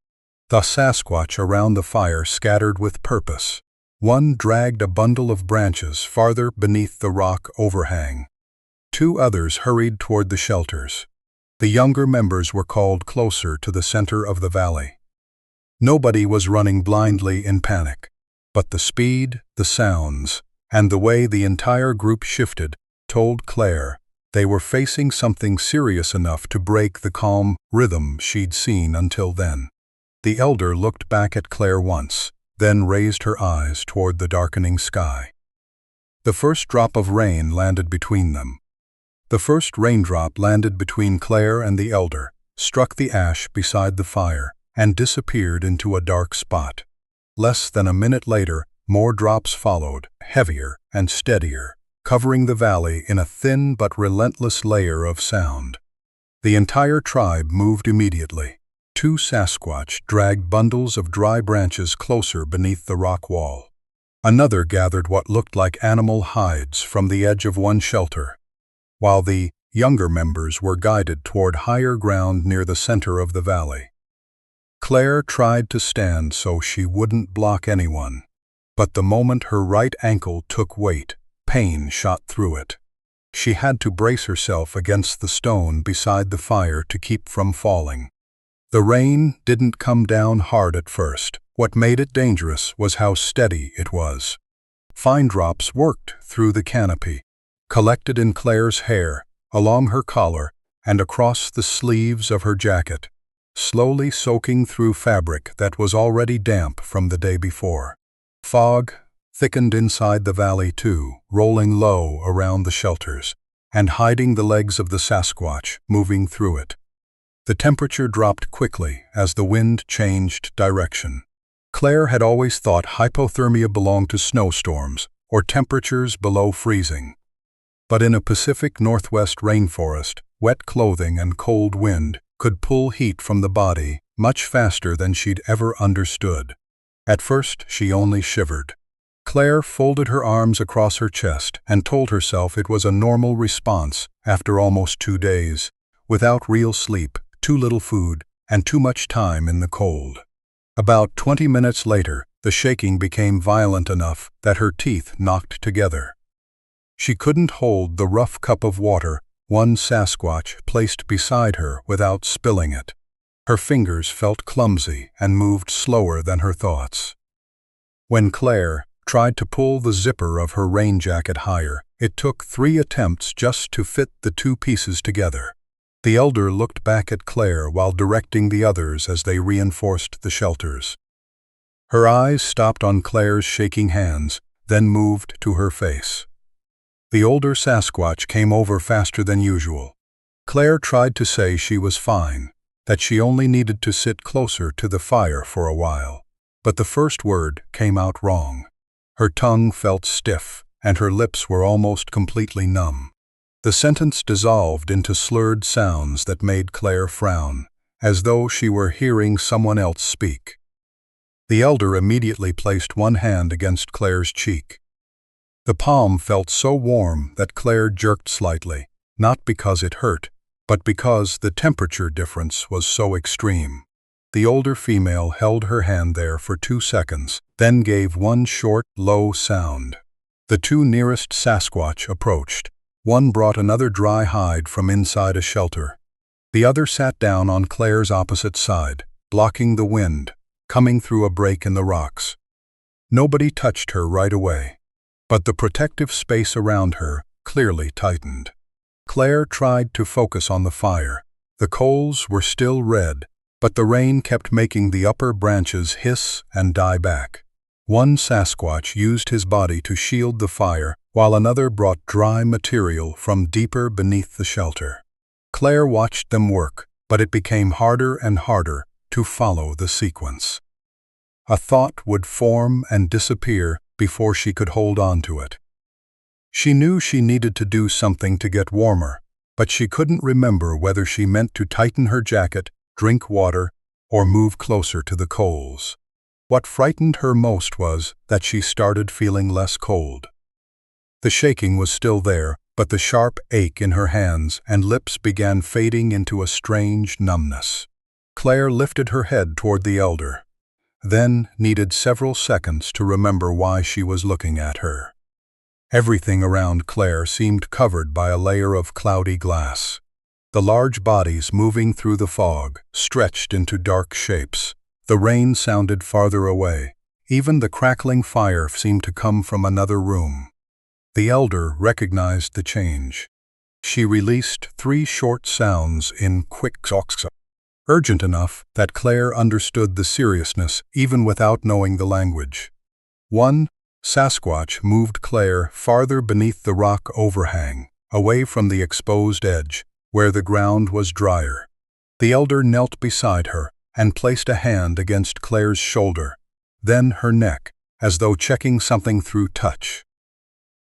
The Sasquatch around the fire scattered with purpose. One dragged a bundle of branches farther beneath the rock overhang. Two others hurried toward the shelters. The younger members were called closer to the center of the valley. Nobody was running blindly in panic, but the speed, the sounds, and the way the entire group shifted told Claire they were facing something serious enough to break the calm rhythm she'd seen until then. The elder looked back at Claire once, then raised her eyes toward the darkening sky. The first drop of rain landed between them. The first raindrop landed between Claire and the elder, struck the ash beside the fire, and disappeared into a dark spot. Less than a minute later, more drops followed, heavier and steadier, covering the valley in a thin but relentless layer of sound. The entire tribe moved immediately. Two Sasquatch dragged bundles of dry branches closer beneath the rock wall. Another gathered what looked like animal hides from the edge of one shelter, while the younger members were guided toward higher ground near the center of the valley. Claire tried to stand so she wouldn't block anyone, but the moment her right ankle took weight, pain shot through it. She had to brace herself against the stone beside the fire to keep from falling. The rain didn't come down hard at first. What made it dangerous was how steady it was. Fine drops worked through the canopy, collected in Claire's hair, along her collar, and across the sleeves of her jacket, slowly soaking through fabric that was already damp from the day before. Fog thickened inside the valley too, rolling low around the shelters, and hiding the legs of the Sasquatch moving through it. The temperature dropped quickly as the wind changed direction. Claire had always thought hypothermia belonged to snowstorms or temperatures below freezing. But in a Pacific Northwest rainforest, wet clothing and cold wind could pull heat from the body much faster than she'd ever understood. At first, she only shivered. Claire folded her arms across her chest and told herself it was a normal response after almost 2 days, without real sleep, too little food, and too much time in the cold. About 20 minutes later, the shaking became violent enough that her teeth knocked together. She couldn't hold the rough cup of water one Sasquatch placed beside her without spilling it. Her fingers felt clumsy and moved slower than her thoughts. When Claire tried to pull the zipper of her rain jacket higher, it took 3 attempts just to fit the 2 pieces together. The elder looked back at Claire while directing the others as they reinforced the shelters. Her eyes stopped on Claire's shaking hands, then moved to her face. The older Sasquatch came over faster than usual. Claire tried to say she was fine, that she only needed to sit closer to the fire for a while. But the first word came out wrong. Her tongue felt stiff, and her lips were almost completely numb. The sentence dissolved into slurred sounds that made Claire frown, as though she were hearing someone else speak. The elder immediately placed one hand against Claire's cheek. The palm felt so warm that Claire jerked slightly, not because it hurt, but because the temperature difference was so extreme. The older female held her hand there for 2 seconds, then gave one short, low sound. The 2 nearest Sasquatch approached. One brought another dry hide from inside a shelter. The other sat down on Claire's opposite side, blocking the wind, coming through a break in the rocks. Nobody touched her right away, but the protective space around her clearly tightened. Claire tried to focus on the fire. The coals were still red, but the rain kept making the upper branches hiss and die back. One Sasquatch used his body to shield the fire, while another brought dry material from deeper beneath the shelter. Claire watched them work, but it became harder and harder to follow the sequence. A thought would form and disappear before she could hold on to it. She knew she needed to do something to get warmer, but she couldn't remember whether she meant to tighten her jacket, drink water, or move closer to the coals. What frightened her most was that she started feeling less cold. The shaking was still there, but the sharp ache in her hands and lips began fading into a strange numbness. Claire lifted her head toward the elder, then needed several seconds to remember why she was looking at her. Everything around Claire seemed covered by a layer of cloudy glass. The large bodies moving through the fog stretched into dark shapes. The rain sounded farther away. Even the crackling fire seemed to come from another room. The elder recognized the change. She released 3 short sounds in quick zoks, urgent enough that Claire understood the seriousness even without knowing the language. One Sasquatch moved Claire farther beneath the rock overhang, away from the exposed edge, where the ground was drier. The elder knelt beside her and placed a hand against Claire's shoulder, then her neck, as though checking something through touch.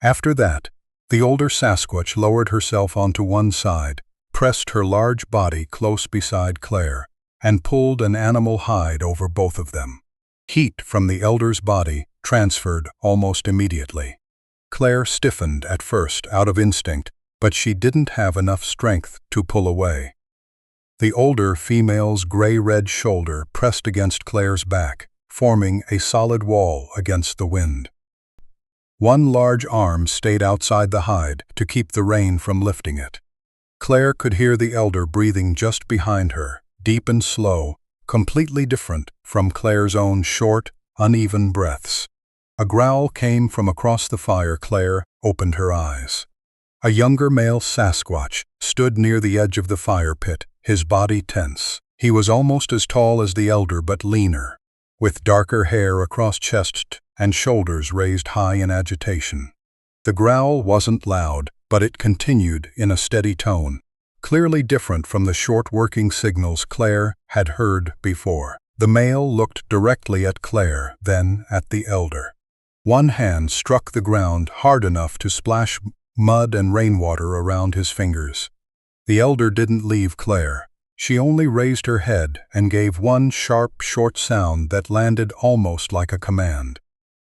After that, the older Sasquatch lowered herself onto one side, pressed her large body close beside Claire, and pulled an animal hide over both of them. Heat from the elder's body transferred almost immediately. Claire stiffened at first out of instinct, but she didn't have enough strength to pull away. The older female's gray-red shoulder pressed against Claire's back, forming a solid wall against the wind. One large arm stayed outside the hide to keep the rain from lifting it. Claire could hear the elder breathing just behind her, deep and slow, completely different from Claire's own short, uneven breaths. A growl came from across the fire. Claire opened her eyes. A younger male Sasquatch stood near the edge of the fire pit, his body tense. He was almost as tall as the elder but leaner, with darker hair across chest and shoulders raised high in agitation. The growl wasn't loud, but it continued in a steady tone, clearly different from the short working signals Claire had heard before. The male looked directly at Claire, then at the elder. One hand struck the ground hard enough to splash mud and rainwater around his fingers. The elder didn't leave Claire. She only raised her head and gave one sharp, short sound that landed almost like a command.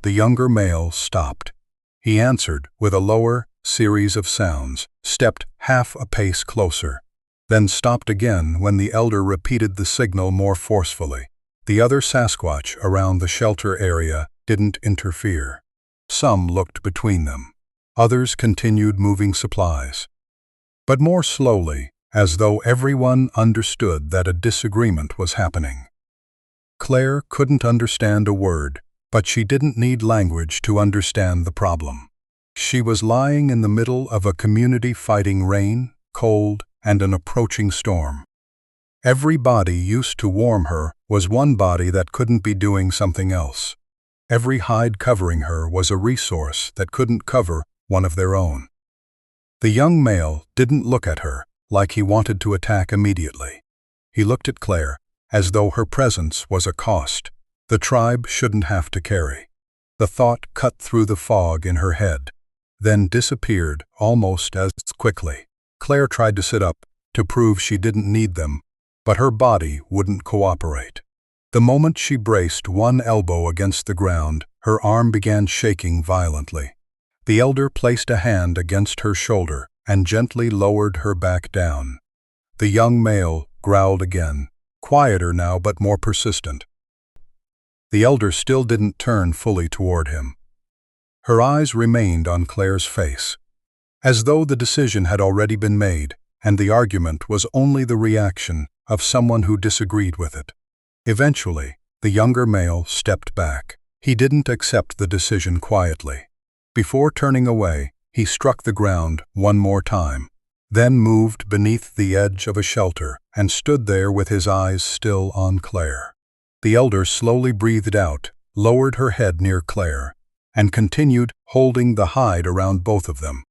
The younger male stopped. He answered with a lower series of sounds, stepped half a pace closer, then stopped again when the elder repeated the signal more forcefully. The other Sasquatch around the shelter area didn't interfere. Some looked between them. Others continued moving supplies, but more slowly, as though everyone understood that a disagreement was happening. Claire couldn't understand a word, but she didn't need language to understand the problem. She was lying in the middle of a community fighting rain, cold, and an approaching storm. Every body used to warm her was one body that couldn't be doing something else. Every hide covering her was a resource that couldn't cover one of their own. The young male didn't look at her like he wanted to attack immediately. He looked at Claire as though her presence was a cost the tribe shouldn't have to carry. The thought cut through the fog in her head, then disappeared almost as quickly. Claire tried to sit up to prove she didn't need them, but her body wouldn't cooperate. The moment she braced one elbow against the ground, her arm began shaking violently. The elder placed a hand against her shoulder and gently lowered her back down. The young male growled again, quieter now but more persistent. The elder still didn't turn fully toward him. Her eyes remained on Claire's face, as though the decision had already been made and the argument was only the reaction of someone who disagreed with it. Eventually, the younger male stepped back. He didn't accept the decision quietly. Before turning away, he struck the ground one more time, then moved beneath the edge of a shelter and stood there with his eyes still on Claire. The elder slowly breathed out, lowered her head near Claire, and continued holding the hide around both of them.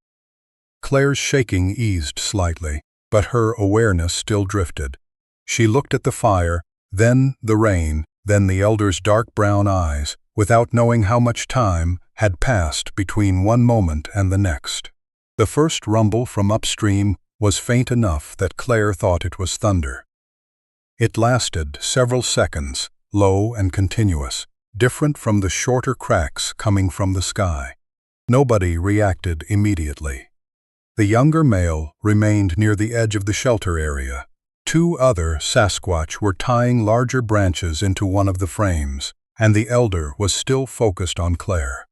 Claire's shaking eased slightly, but her awareness still drifted. She looked at the fire, then the rain, then the elder's dark brown eyes, without knowing how much time had passed between one moment and the next. The first rumble from upstream was faint enough that Claire thought it was thunder. It lasted several seconds, low and continuous, different from the shorter cracks coming from the sky. Nobody reacted immediately. The younger male remained near the edge of the shelter area. Two other Sasquatch were tying larger branches into one of the frames, and the elder was still focused on Claire.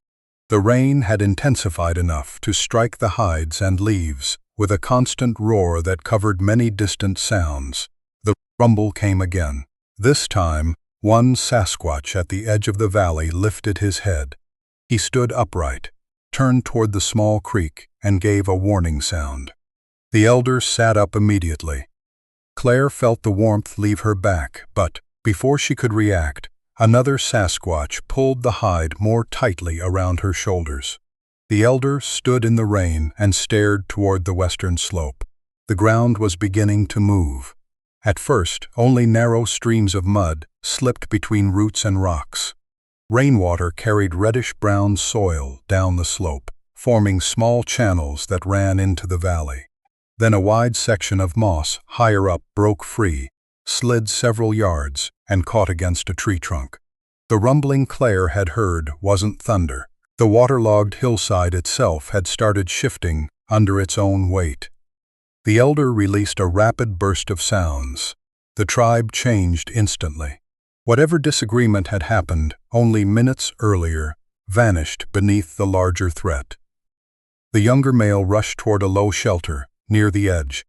The rain had intensified enough to strike the hides and leaves with a constant roar that covered many distant sounds. The rumble came again. This time, one Sasquatch at the edge of the valley lifted his head. He stood upright, turned toward the small creek, and gave a warning sound. The elder sat up immediately. Claire felt the warmth leave her back, but, before she could react, another Sasquatch pulled the hide more tightly around her shoulders. The elder stood in the rain and stared toward the western slope. The ground was beginning to move. At first, only narrow streams of mud slipped between roots and rocks. Rainwater carried reddish-brown soil down the slope, forming small channels that ran into the valley. Then a wide section of moss higher up broke free, slid several yards, and caught against a tree trunk. The rumbling Claire had heard wasn't thunder. The waterlogged hillside itself had started shifting under its own weight. The elder released a rapid burst of sounds. The tribe changed instantly. Whatever disagreement had happened only minutes earlier vanished beneath the larger threat. The younger male rushed toward a low shelter near the edge,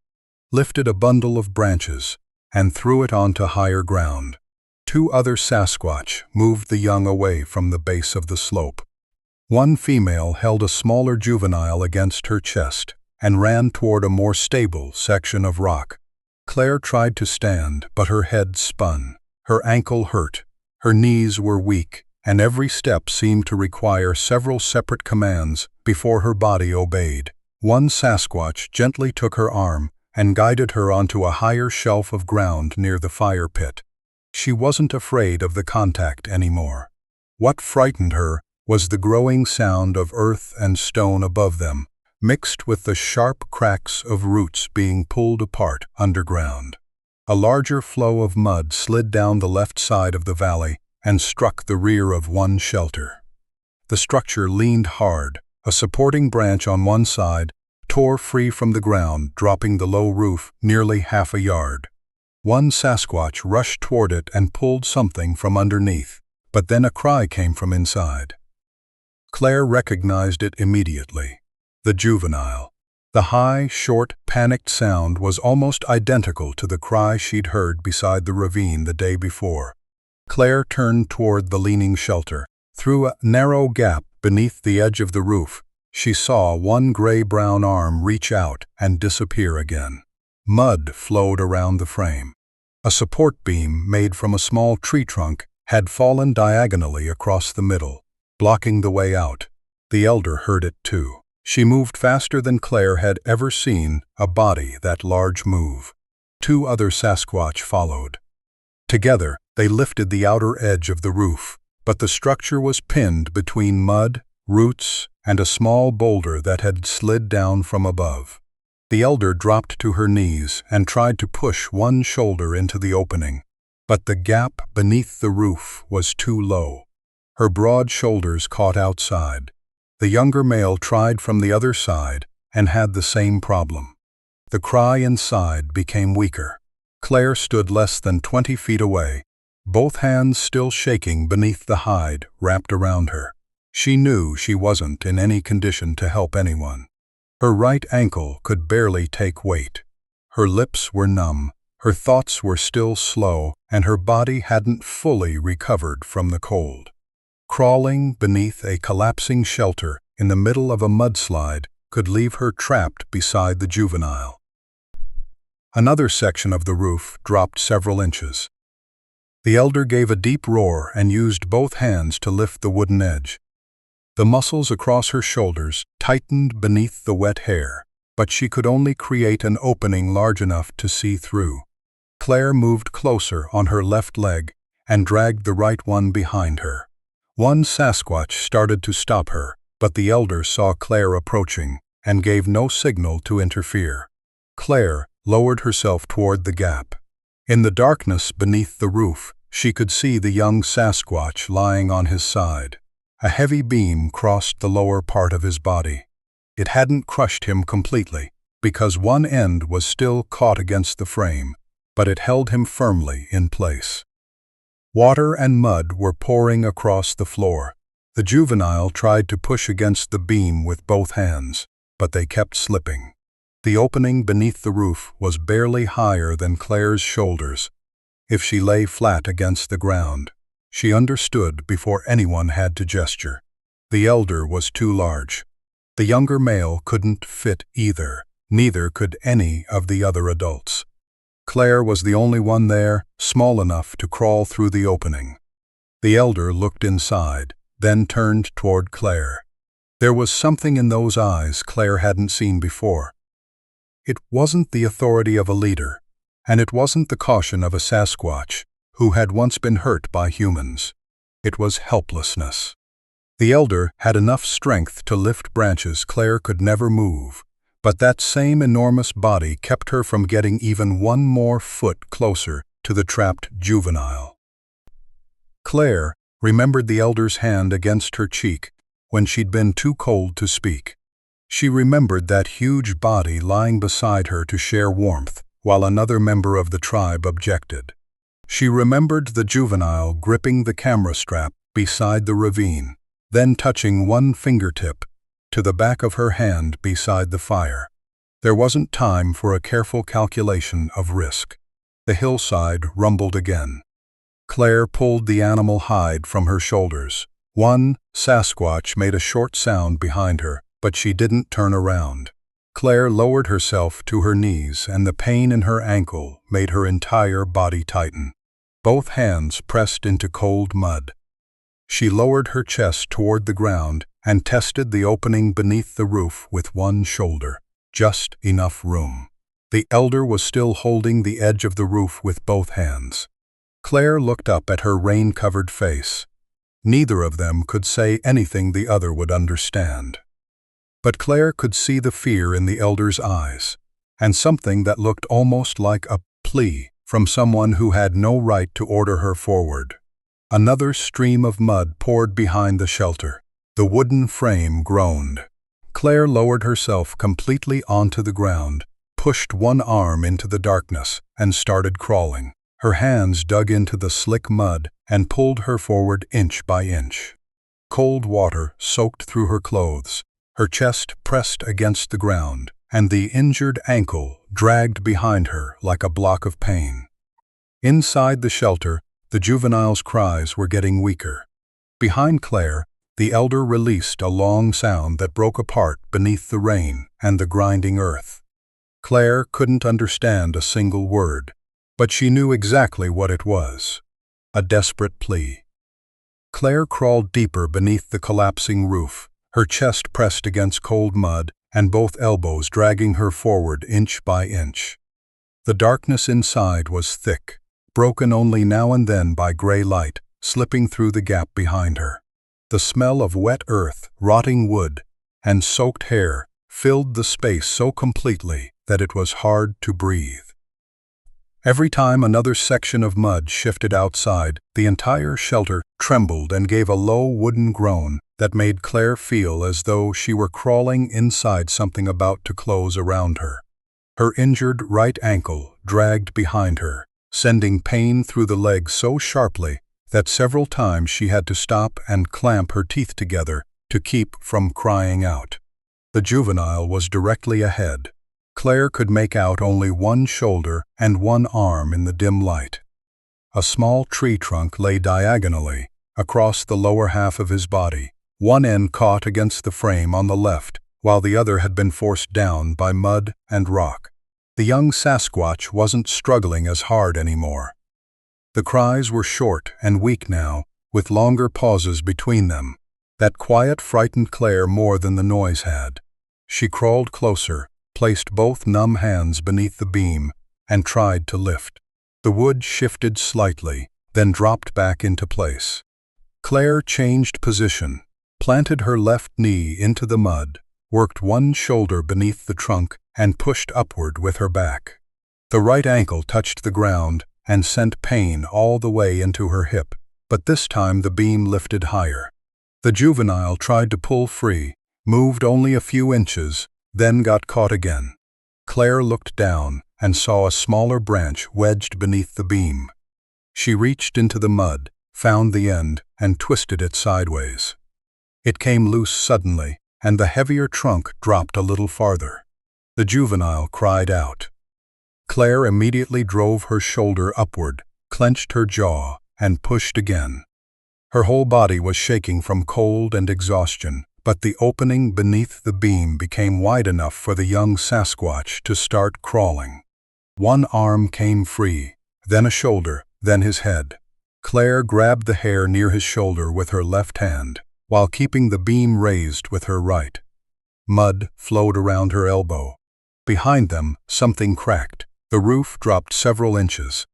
lifted a bundle of branches, and threw it onto higher ground. Two other Sasquatch moved the young away from the base of the slope. One female held a smaller juvenile against her chest, and ran toward a more stable section of rock. Claire tried to stand, but her head spun. Her ankle hurt, her knees were weak, and every step seemed to require several separate commands before her body obeyed. One Sasquatch gently took her arm and guided her onto a higher shelf of ground near the fire pit. She wasn't afraid of the contact anymore. What frightened her was the growing sound of earth and stone above them, mixed with the sharp cracks of roots being pulled apart underground. A larger flow of mud slid down the left side of the valley and struck the rear of one shelter. The structure leaned hard. A supporting branch on one side tore free from the ground, dropping the low roof nearly half a yard. One Sasquatch rushed toward it and pulled something from underneath, but then a cry came from inside. Claire recognized it immediately. The juvenile. The high, short, panicked sound was almost identical to the cry she'd heard beside the ravine the day before. Claire turned toward the leaning shelter. Through a narrow gap beneath the edge of the roof, she saw one gray-brown arm reach out and disappear again. Mud flowed around the frame. A support beam made from a small tree trunk had fallen diagonally across the middle, blocking the way out. The elder heard it too. She moved faster than Claire had ever seen a body that large move. Two other Sasquatch followed. Together, they lifted the outer edge of the roof, but the structure was pinned between mud, roots, and a small boulder that had slid down from above. The elder dropped to her knees and tried to push one shoulder into the opening, but the gap beneath the roof was too low. Her broad shoulders caught outside. The younger male tried from the other side and had the same problem. The cry inside became weaker. Claire stood less than 20 feet away, both hands still shaking beneath the hide wrapped around her. She knew she wasn't in any condition to help anyone. Her right ankle could barely take weight. Her lips were numb, her thoughts were still slow, and her body hadn't fully recovered from the cold. Crawling beneath a collapsing shelter in the middle of a mudslide could leave her trapped beside the juvenile. Another section of the roof dropped several inches. The elder gave a deep roar and used both hands to lift the wooden edge. The muscles across her shoulders tightened beneath the wet hair, but she could only create an opening large enough to see through. Claire moved closer on her left leg and dragged the right one behind her. One Sasquatch started to stop her, but the elder saw Claire approaching and gave no signal to interfere. Claire lowered herself toward the gap. In the darkness beneath the roof, she could see the young Sasquatch lying on his side. A heavy beam crossed the lower part of his body. It hadn't crushed him completely, because one end was still caught against the frame, but it held him firmly in place. Water and mud were pouring across the floor. The juvenile tried to push against the beam with both hands, but they kept slipping. The opening beneath the roof was barely higher than Claire's shoulders. If she lay flat against the ground, she understood before anyone had to gesture. The elder was too large. The younger male couldn't fit either. Neither could any of the other adults. Claire was the only one there, small enough to crawl through the opening. The elder looked inside, then turned toward Claire. There was something in those eyes Claire hadn't seen before. It wasn't the authority of a leader, and it wasn't the caution of a Sasquatch who had once been hurt by humans. It was helplessness. The elder had enough strength to lift branches Claire could never move, but that same enormous body kept her from getting even one more foot closer to the trapped juvenile. Claire remembered the elder's hand against her cheek when she'd been too cold to speak. She remembered that huge body lying beside her to share warmth, while another member of the tribe objected. She remembered the juvenile gripping the camera strap beside the ravine, then touching one fingertip to the back of her hand beside the fire. There wasn't time for a careful calculation of risk. The hillside rumbled again. Claire pulled the animal hide from her shoulders. One Sasquatch made a short sound behind her, but she didn't turn around. Claire lowered herself to her knees, and the pain in her ankle made her entire body tighten. Both hands pressed into cold mud. She lowered her chest toward the ground and tested the opening beneath the roof with one shoulder. Just enough room. The elder was still holding the edge of the roof with both hands. Claire looked up at her rain-covered face. Neither of them could say anything the other would understand. But Claire could see the fear in the elder's eyes, and something that looked almost like a plea from someone who had no right to order her forward. Another stream of mud poured behind the shelter. The wooden frame groaned. Claire lowered herself completely onto the ground, pushed one arm into the darkness, and started crawling. Her hands dug into the slick mud and pulled her forward inch by inch. Cold water soaked through her clothes. Her chest pressed against the ground, and the injured ankle dragged behind her like a block of pain. Inside the shelter, the juvenile's cries were getting weaker. Behind Claire, the elder released a long sound that broke apart beneath the rain and the grinding earth. Claire couldn't understand a single word, but she knew exactly what it was. A desperate plea. Claire crawled deeper beneath the collapsing roof, her chest pressed against cold mud and both elbows dragging her forward inch by inch. The darkness inside was thick, broken only now and then by gray light slipping through the gap behind her. The smell of wet earth, rotting wood, and soaked hair filled the space so completely that it was hard to breathe. Every time another section of mud shifted outside, the entire shelter trembled and gave a low wooden groan that made Claire feel as though she were crawling inside something about to close around her. Her injured right ankle dragged behind her, sending pain through the leg so sharply that several times she had to stop and clamp her teeth together to keep from crying out. The juvenile was directly ahead. Claire could make out only one shoulder and one arm in the dim light. A small tree trunk lay diagonally across the lower half of his body, one end caught against the frame on the left, while the other had been forced down by mud and rock. The young Sasquatch wasn't struggling as hard anymore. The cries were short and weak now, with longer pauses between them. That quiet frightened Claire more than the noise had. She crawled closer, placed both numb hands beneath the beam, and tried to lift. The wood shifted slightly, then dropped back into place. Claire changed position, planted her left knee into the mud, worked one shoulder beneath the trunk, and pushed upward with her back. The right ankle touched the ground and sent pain all the way into her hip, but this time the beam lifted higher. The juvenile tried to pull free, moved only a few inches, then got caught again. Claire looked down and saw a smaller branch wedged beneath the beam. She reached into the mud, found the end, and twisted it sideways. It came loose suddenly, and the heavier trunk dropped a little farther. The juvenile cried out. Claire immediately drove her shoulder upward, clenched her jaw, and pushed again. Her whole body was shaking from cold and exhaustion, but the opening beneath the beam became wide enough for the young Sasquatch to start crawling. One arm came free, then a shoulder, then his head. Claire grabbed the hair near his shoulder with her left hand, while keeping the beam raised with her right. Mud flowed around her elbow. Behind them, something cracked. The roof dropped several inches.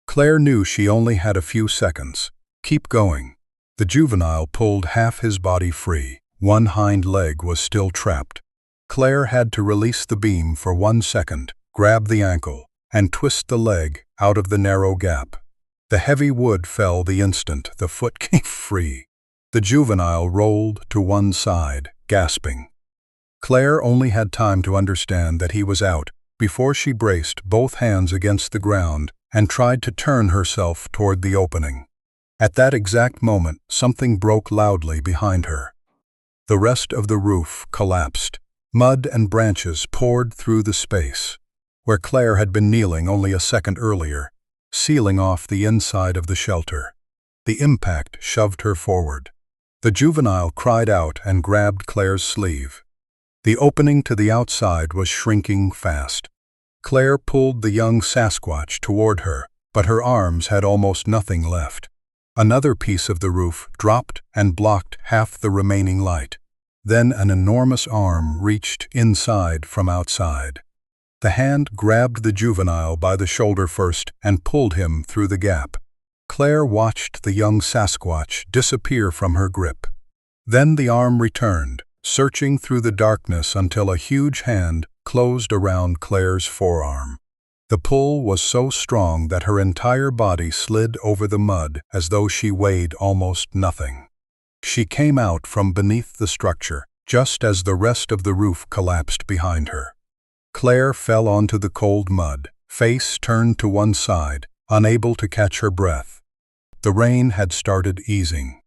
Claire knew she only had a few seconds. Keep going. The juvenile pulled half his body free. One hind leg was still trapped. Claire had to release the beam for 1 second, grab the ankle, and twist the leg out of the narrow gap. The heavy wood fell the instant the foot came free. The juvenile rolled to one side, gasping. Claire only had time to understand that he was out before she braced both hands against the ground and tried to turn herself toward the opening. At that exact moment, something broke loudly behind her. The rest of the roof collapsed. Mud and branches poured through the space, where Claire had been kneeling only a second earlier, sealing off the inside of the shelter. The impact shoved her forward. The juvenile cried out and grabbed Claire's sleeve. The opening to the outside was shrinking fast. Claire pulled the young Sasquatch toward her, but her arms had almost nothing left. Another piece of the roof dropped and blocked half the remaining light. Then an enormous arm reached inside from outside. The hand grabbed the juvenile by the shoulder first and pulled him through the gap. Claire watched the young Sasquatch disappear from her grip. Then the arm returned, searching through the darkness until a huge hand closed around Claire's forearm. The pull was so strong that her entire body slid over the mud as though she weighed almost nothing. She came out from beneath the structure, just as the rest of the roof collapsed behind her. Claire fell onto the cold mud, face turned to one side, unable to catch her breath. The rain had started easing.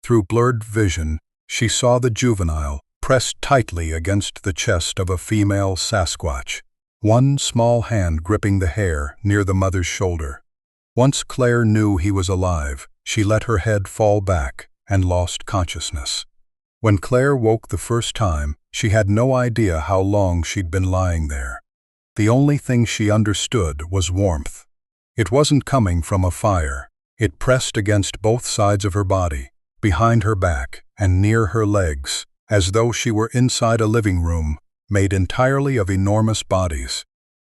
Through blurred vision, she saw the juvenile pressed tightly against the chest of a female Sasquatch, one small hand gripping the hair near the mother's shoulder. Once Claire knew he was alive, she let her head fall back and lost consciousness. When Claire woke the first time, she had no idea how long she'd been lying there. The only thing she understood was warmth. It wasn't coming from a fire. It pressed against both sides of her body, behind her back and near her legs, as though she were inside a living room made entirely of enormous bodies.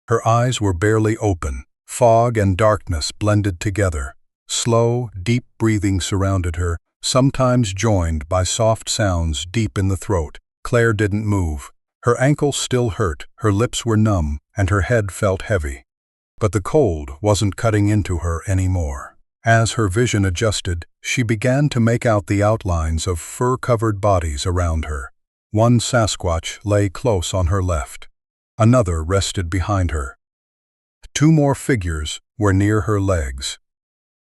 Her eyes were barely open. Fog and darkness blended together. Slow, deep breathing surrounded her, sometimes joined by soft sounds deep in the throat. Claire didn't move. Her ankle still hurt, her lips were numb, and her head felt heavy. But the cold wasn't cutting into her anymore. As her vision adjusted, she began to make out the outlines of fur-covered bodies around her. One Sasquatch lay close on her left. Another rested behind her. Two more figures were near her legs.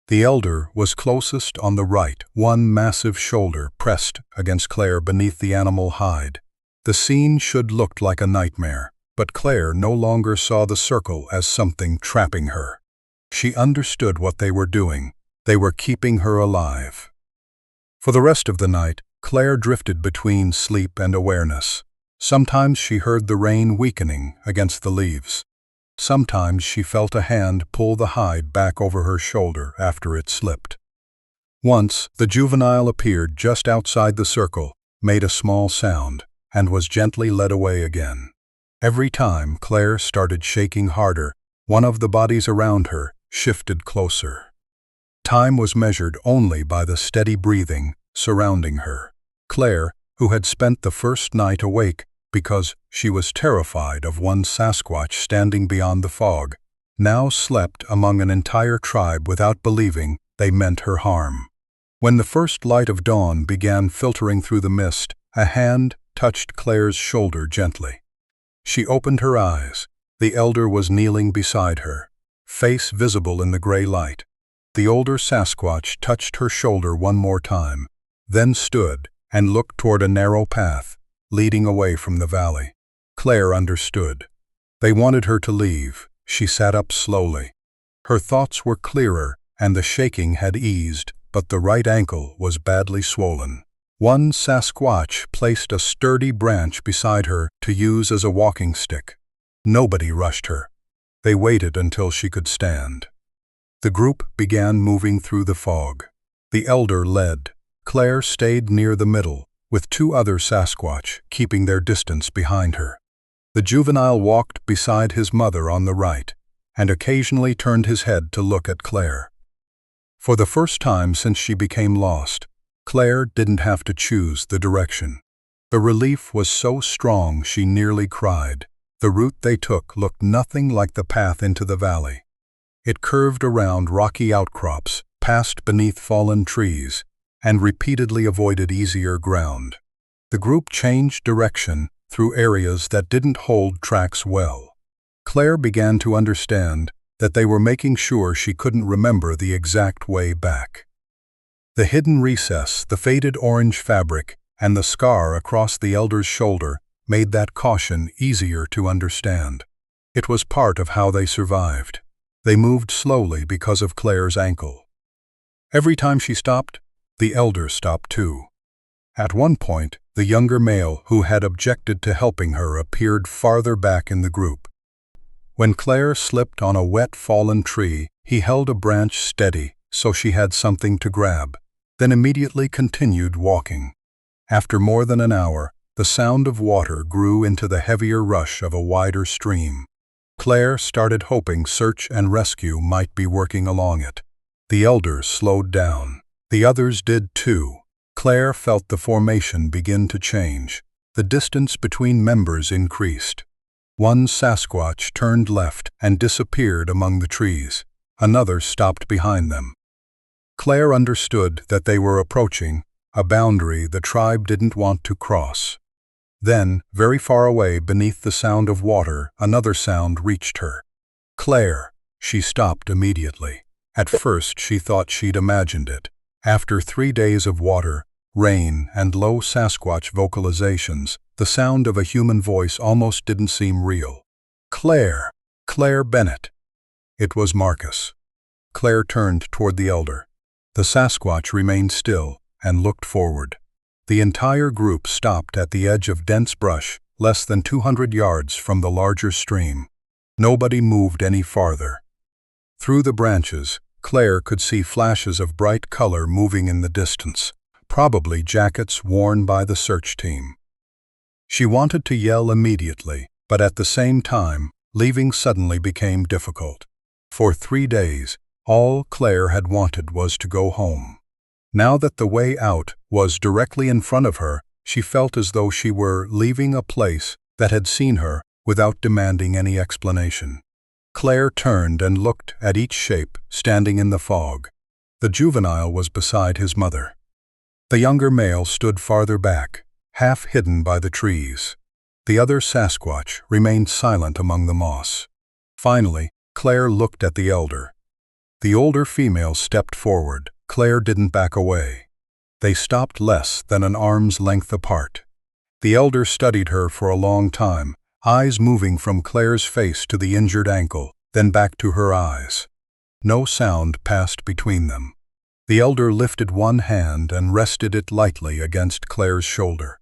The elder was closest on the right, one massive shoulder pressed against Claire beneath the animal hide. The scene should look like a nightmare, but Claire no longer saw the circle as something trapping her. She understood what they were doing. They were keeping her alive. For the rest of the night, Claire drifted between sleep and awareness. Sometimes she heard the rain weakening against the leaves. Sometimes she felt a hand pull the hide back over her shoulder after it slipped. Once, the juvenile appeared just outside the circle, made a small sound, and was gently led away again. Every time Claire started shaking harder, one of the bodies around her shifted closer. Time was measured only by the steady breathing surrounding her. Claire, who had spent the first night awake because she was terrified of one Sasquatch standing beyond the fog, now slept among an entire tribe without believing they meant her harm. When the first light of dawn began filtering through the mist, a hand touched Claire's shoulder gently. She opened her eyes. The elder was kneeling beside her, face visible in the gray light. The older Sasquatch touched her shoulder one more time, then stood and looked toward a narrow path leading away from the valley. Claire understood. They wanted her to leave. She sat up slowly. Her thoughts were clearer and the shaking had eased, but the right ankle was badly swollen. One Sasquatch placed a sturdy branch beside her to use as a walking stick. Nobody rushed her. They waited until she could stand. The group began moving through the fog. The elder led. Claire stayed near the middle, with two other Sasquatch keeping their distance behind her. The juvenile walked beside his mother on the right, and occasionally turned his head to look at Claire. For the first time since she became lost, Claire didn't have to choose the direction. The relief was so strong she nearly cried. The route they took looked nothing like the path into the valley. It curved around rocky outcrops, passed beneath fallen trees, and repeatedly avoided easier ground. The group changed direction through areas that didn't hold tracks well. Claire began to understand that they were making sure she couldn't remember the exact way back. The hidden recess, the faded orange fabric, and the scar across the elder's shoulder made that caution easier to understand. It was part of how they survived. They moved slowly because of Claire's ankle. Every time she stopped, the elder stopped too. At one point, the younger male who had objected to helping her appeared farther back in the group. When Claire slipped on a wet fallen tree, he held a branch steady so she had something to grab, then immediately continued walking. After more than an hour, the sound of water grew into the heavier rush of a wider stream. Claire started hoping search and rescue might be working along it. The elders slowed down. The others did too. Claire felt the formation begin to change. The distance between members increased. One Sasquatch turned left and disappeared among the trees. Another stopped behind them. Claire understood that they were approaching a boundary the tribe didn't want to cross. Then, very far away beneath the sound of water, another sound reached her. Claire! She stopped immediately. At first she thought she'd imagined it. After 3 days of water, rain, and low Sasquatch vocalizations, the sound of a human voice almost didn't seem real. Claire! Claire Bennett! It was Marcus. Claire turned toward the elder. The Sasquatch remained still and looked forward. The entire group stopped at the edge of dense brush, less than 200 yards from the larger stream. Nobody moved any farther. Through the branches, Claire could see flashes of bright color moving in the distance, probably jackets worn by the search team. She wanted to yell immediately, but at the same time, leaving suddenly became difficult. For 3 days, all Claire had wanted was to go home. Now that the way out was directly in front of her, she felt as though she were leaving a place that had seen her without demanding any explanation. Claire turned and looked at each shape standing in the fog. The juvenile was beside his mother. The younger male stood farther back, half hidden by the trees. The other Sasquatch remained silent among the moss. Finally, Claire looked at the elder. The older female stepped forward. Claire didn't back away. They stopped less than an arm's length apart. The elder studied her for a long time, eyes moving from Claire's face to the injured ankle, then back to her eyes. No sound passed between them. The elder lifted one hand and rested it lightly against Claire's shoulder.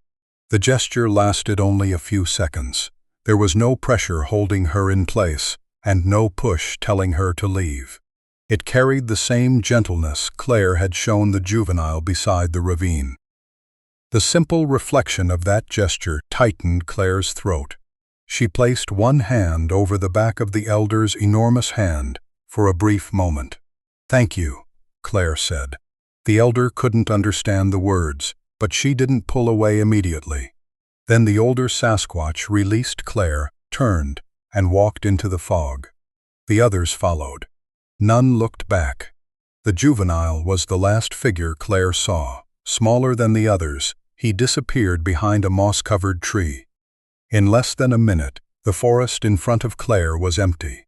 The gesture lasted only a few seconds. There was no pressure holding her in place, and no push telling her to leave. It carried the same gentleness Claire had shown the juvenile beside the ravine. The simple reflection of that gesture tightened Claire's throat. She placed one hand over the back of the elder's enormous hand for a brief moment. "Thank you," Claire said. The elder couldn't understand the words, but she didn't pull away immediately. Then the older Sasquatch released Claire, turned, and walked into the fog. The others followed. None looked back. The juvenile was the last figure Claire saw. Smaller than the others, he disappeared behind a moss-covered tree. In less than a minute, the forest in front of Claire was empty.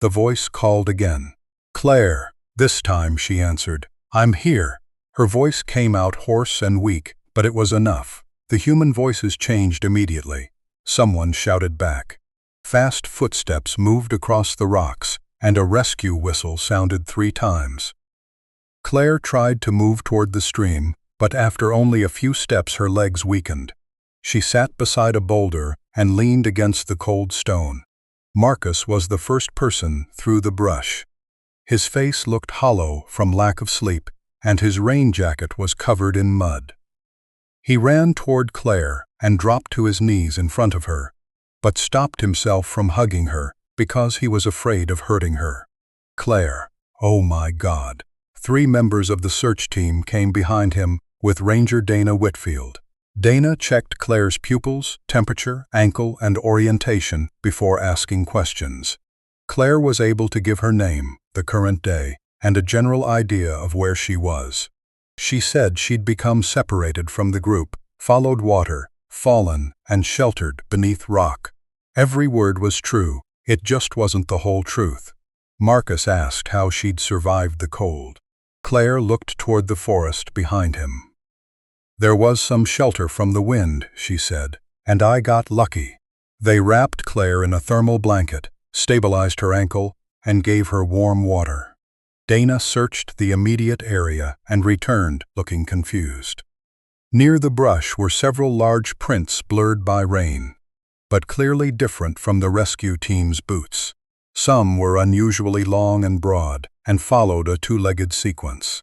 The voice called again. "Claire!" This time she answered, "I'm here." Her voice came out hoarse and weak, but it was enough. The human voices changed immediately. Someone shouted back. Fast footsteps moved across the rocks, and a rescue whistle sounded 3 times. Claire tried to move toward the stream, but after only a few steps her legs weakened. She sat beside a boulder and leaned against the cold stone. Marcus was the first person through the brush. His face looked hollow from lack of sleep, and his rain jacket was covered in mud. He ran toward Claire and dropped to his knees in front of her, but stopped himself from hugging her because he was afraid of hurting her. Claire, oh my God. 3 members of the search team came behind him with Ranger Dana Whitfield. Dana checked Claire's pupils, temperature, ankle, and orientation before asking questions. Claire was able to give her name, the current day, and a general idea of where she was. She said she'd become separated from the group, followed water, fallen, and sheltered beneath rock. Every word was true. It just wasn't the whole truth. Marcus asked how she'd survived the cold. Claire looked toward the forest behind him. "There was some shelter from the wind," she said, "and I got lucky." They wrapped Claire in a thermal blanket, stabilized her ankle, and gave her warm water. Dana searched the immediate area and returned looking confused. Near the brush were several large prints blurred by rain, but clearly different from the rescue team's boots. Some were unusually long and broad and followed a two-legged sequence.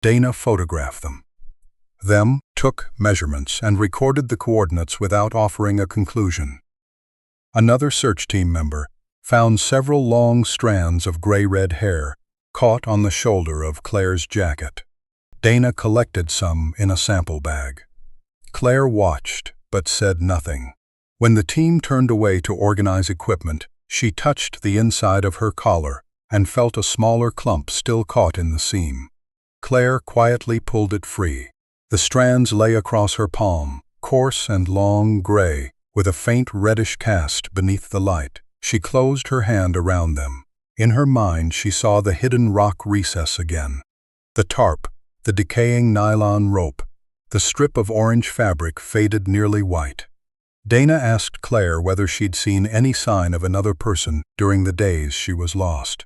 Dana photographed them, took measurements, and recorded the coordinates without offering a conclusion. Another search team member found several long strands of gray-red hair caught on the shoulder of Claire's jacket. Dana collected some in a sample bag. Claire watched, but said nothing. When the team turned away to organize equipment, she touched the inside of her collar and felt a smaller clump still caught in the seam. Claire quietly pulled it free. The strands lay across her palm, coarse and long gray, with a faint reddish cast beneath the light. She closed her hand around them. In her mind, she saw the hidden rock recess again. The tarp, the decaying nylon rope, the strip of orange fabric faded nearly white. Dana asked Claire whether she'd seen any sign of another person during the days she was lost.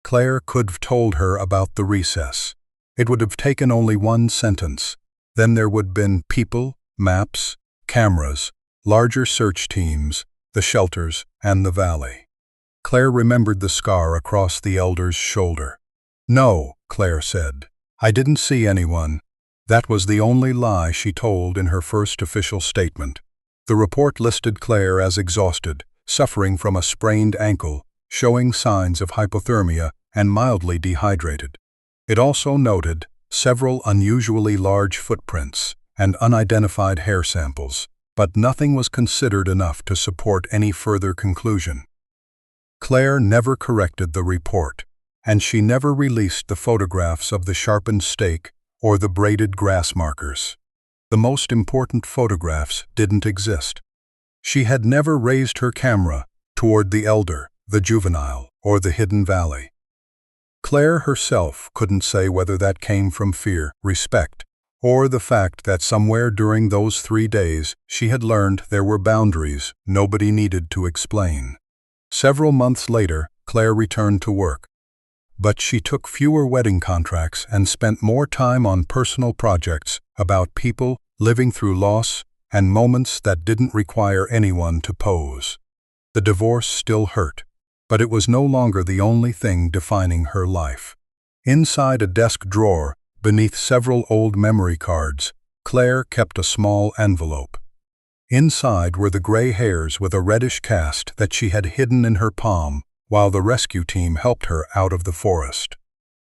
Claire could have told her about the recess. It would have taken only one sentence. Then there would have been people, maps, cameras, larger search teams, the shelters, and the valley. Claire remembered the scar across the elder's shoulder. "No," Claire said. "I didn't see anyone." That was the only lie she told in her first official statement. The report listed Claire as exhausted, suffering from a sprained ankle, showing signs of hypothermia, and mildly dehydrated. It also noted several unusually large footprints and unidentified hair samples, but nothing was considered enough to support any further conclusion. Claire never corrected the report, and she never released the photographs of the sharpened stake or the braided grass markers. The most important photographs didn't exist. She had never raised her camera toward the elder, the juvenile, or the hidden valley. Claire herself couldn't say whether that came from fear, respect, or the fact that somewhere during those 3 days she had learned there were boundaries nobody needed to explain. Several months later, Claire returned to work. But she took fewer wedding contracts and spent more time on personal projects about people living through loss and moments that didn't require anyone to pose. The divorce still hurt, but it was no longer the only thing defining her life. Inside a desk drawer, beneath several old memory cards, Claire kept a small envelope. Inside were the gray hairs with a reddish cast that she had hidden in her palm while the rescue team helped her out of the forest.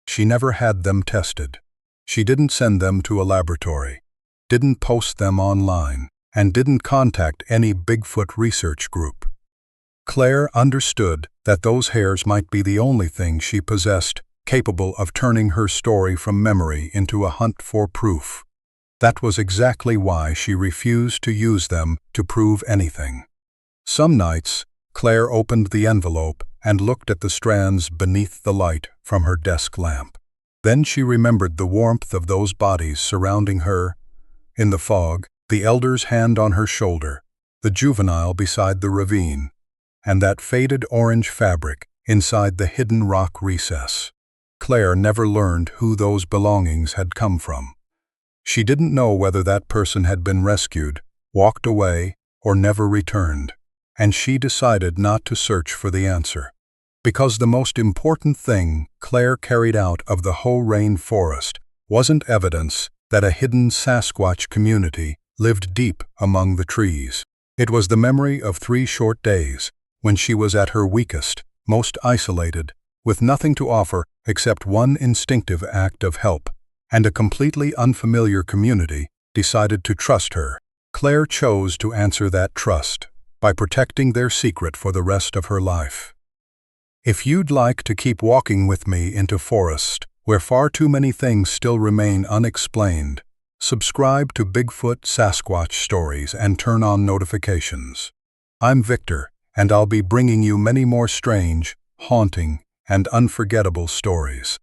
She never had them tested. She didn't send them to a laboratory, didn't post them online, and didn't contact any Bigfoot research group. Claire understood that those hairs might be the only thing she possessed capable of turning her story from memory into a hunt for proof. That was exactly why she refused to use them to prove anything. Some nights, Claire opened the envelope and looked at the strands beneath the light from her desk lamp. Then she remembered the warmth of those bodies surrounding her. In the fog, the elder's hand on her shoulder, the juvenile beside the ravine, and that faded orange fabric inside the hidden rock recess. Claire never learned who those belongings had come from. She didn't know whether that person had been rescued, walked away, or never returned, and she decided not to search for the answer. Because the most important thing Claire carried out of the Hoh Rain Forest wasn't evidence that a hidden Sasquatch community lived deep among the trees. It was the memory of 3 short days when she was at her weakest, most isolated, with nothing to offer except one instinctive act of help, and a completely unfamiliar community decided to trust her. Claire chose to answer that trust by protecting their secret for the rest of her life. If you'd like to keep walking with me into forest where far too many things still remain unexplained, subscribe to Bigfoot Sasquatch Stories and turn on notifications. I'm Victor, and I'll be bringing you many more strange, haunting, and unforgettable stories.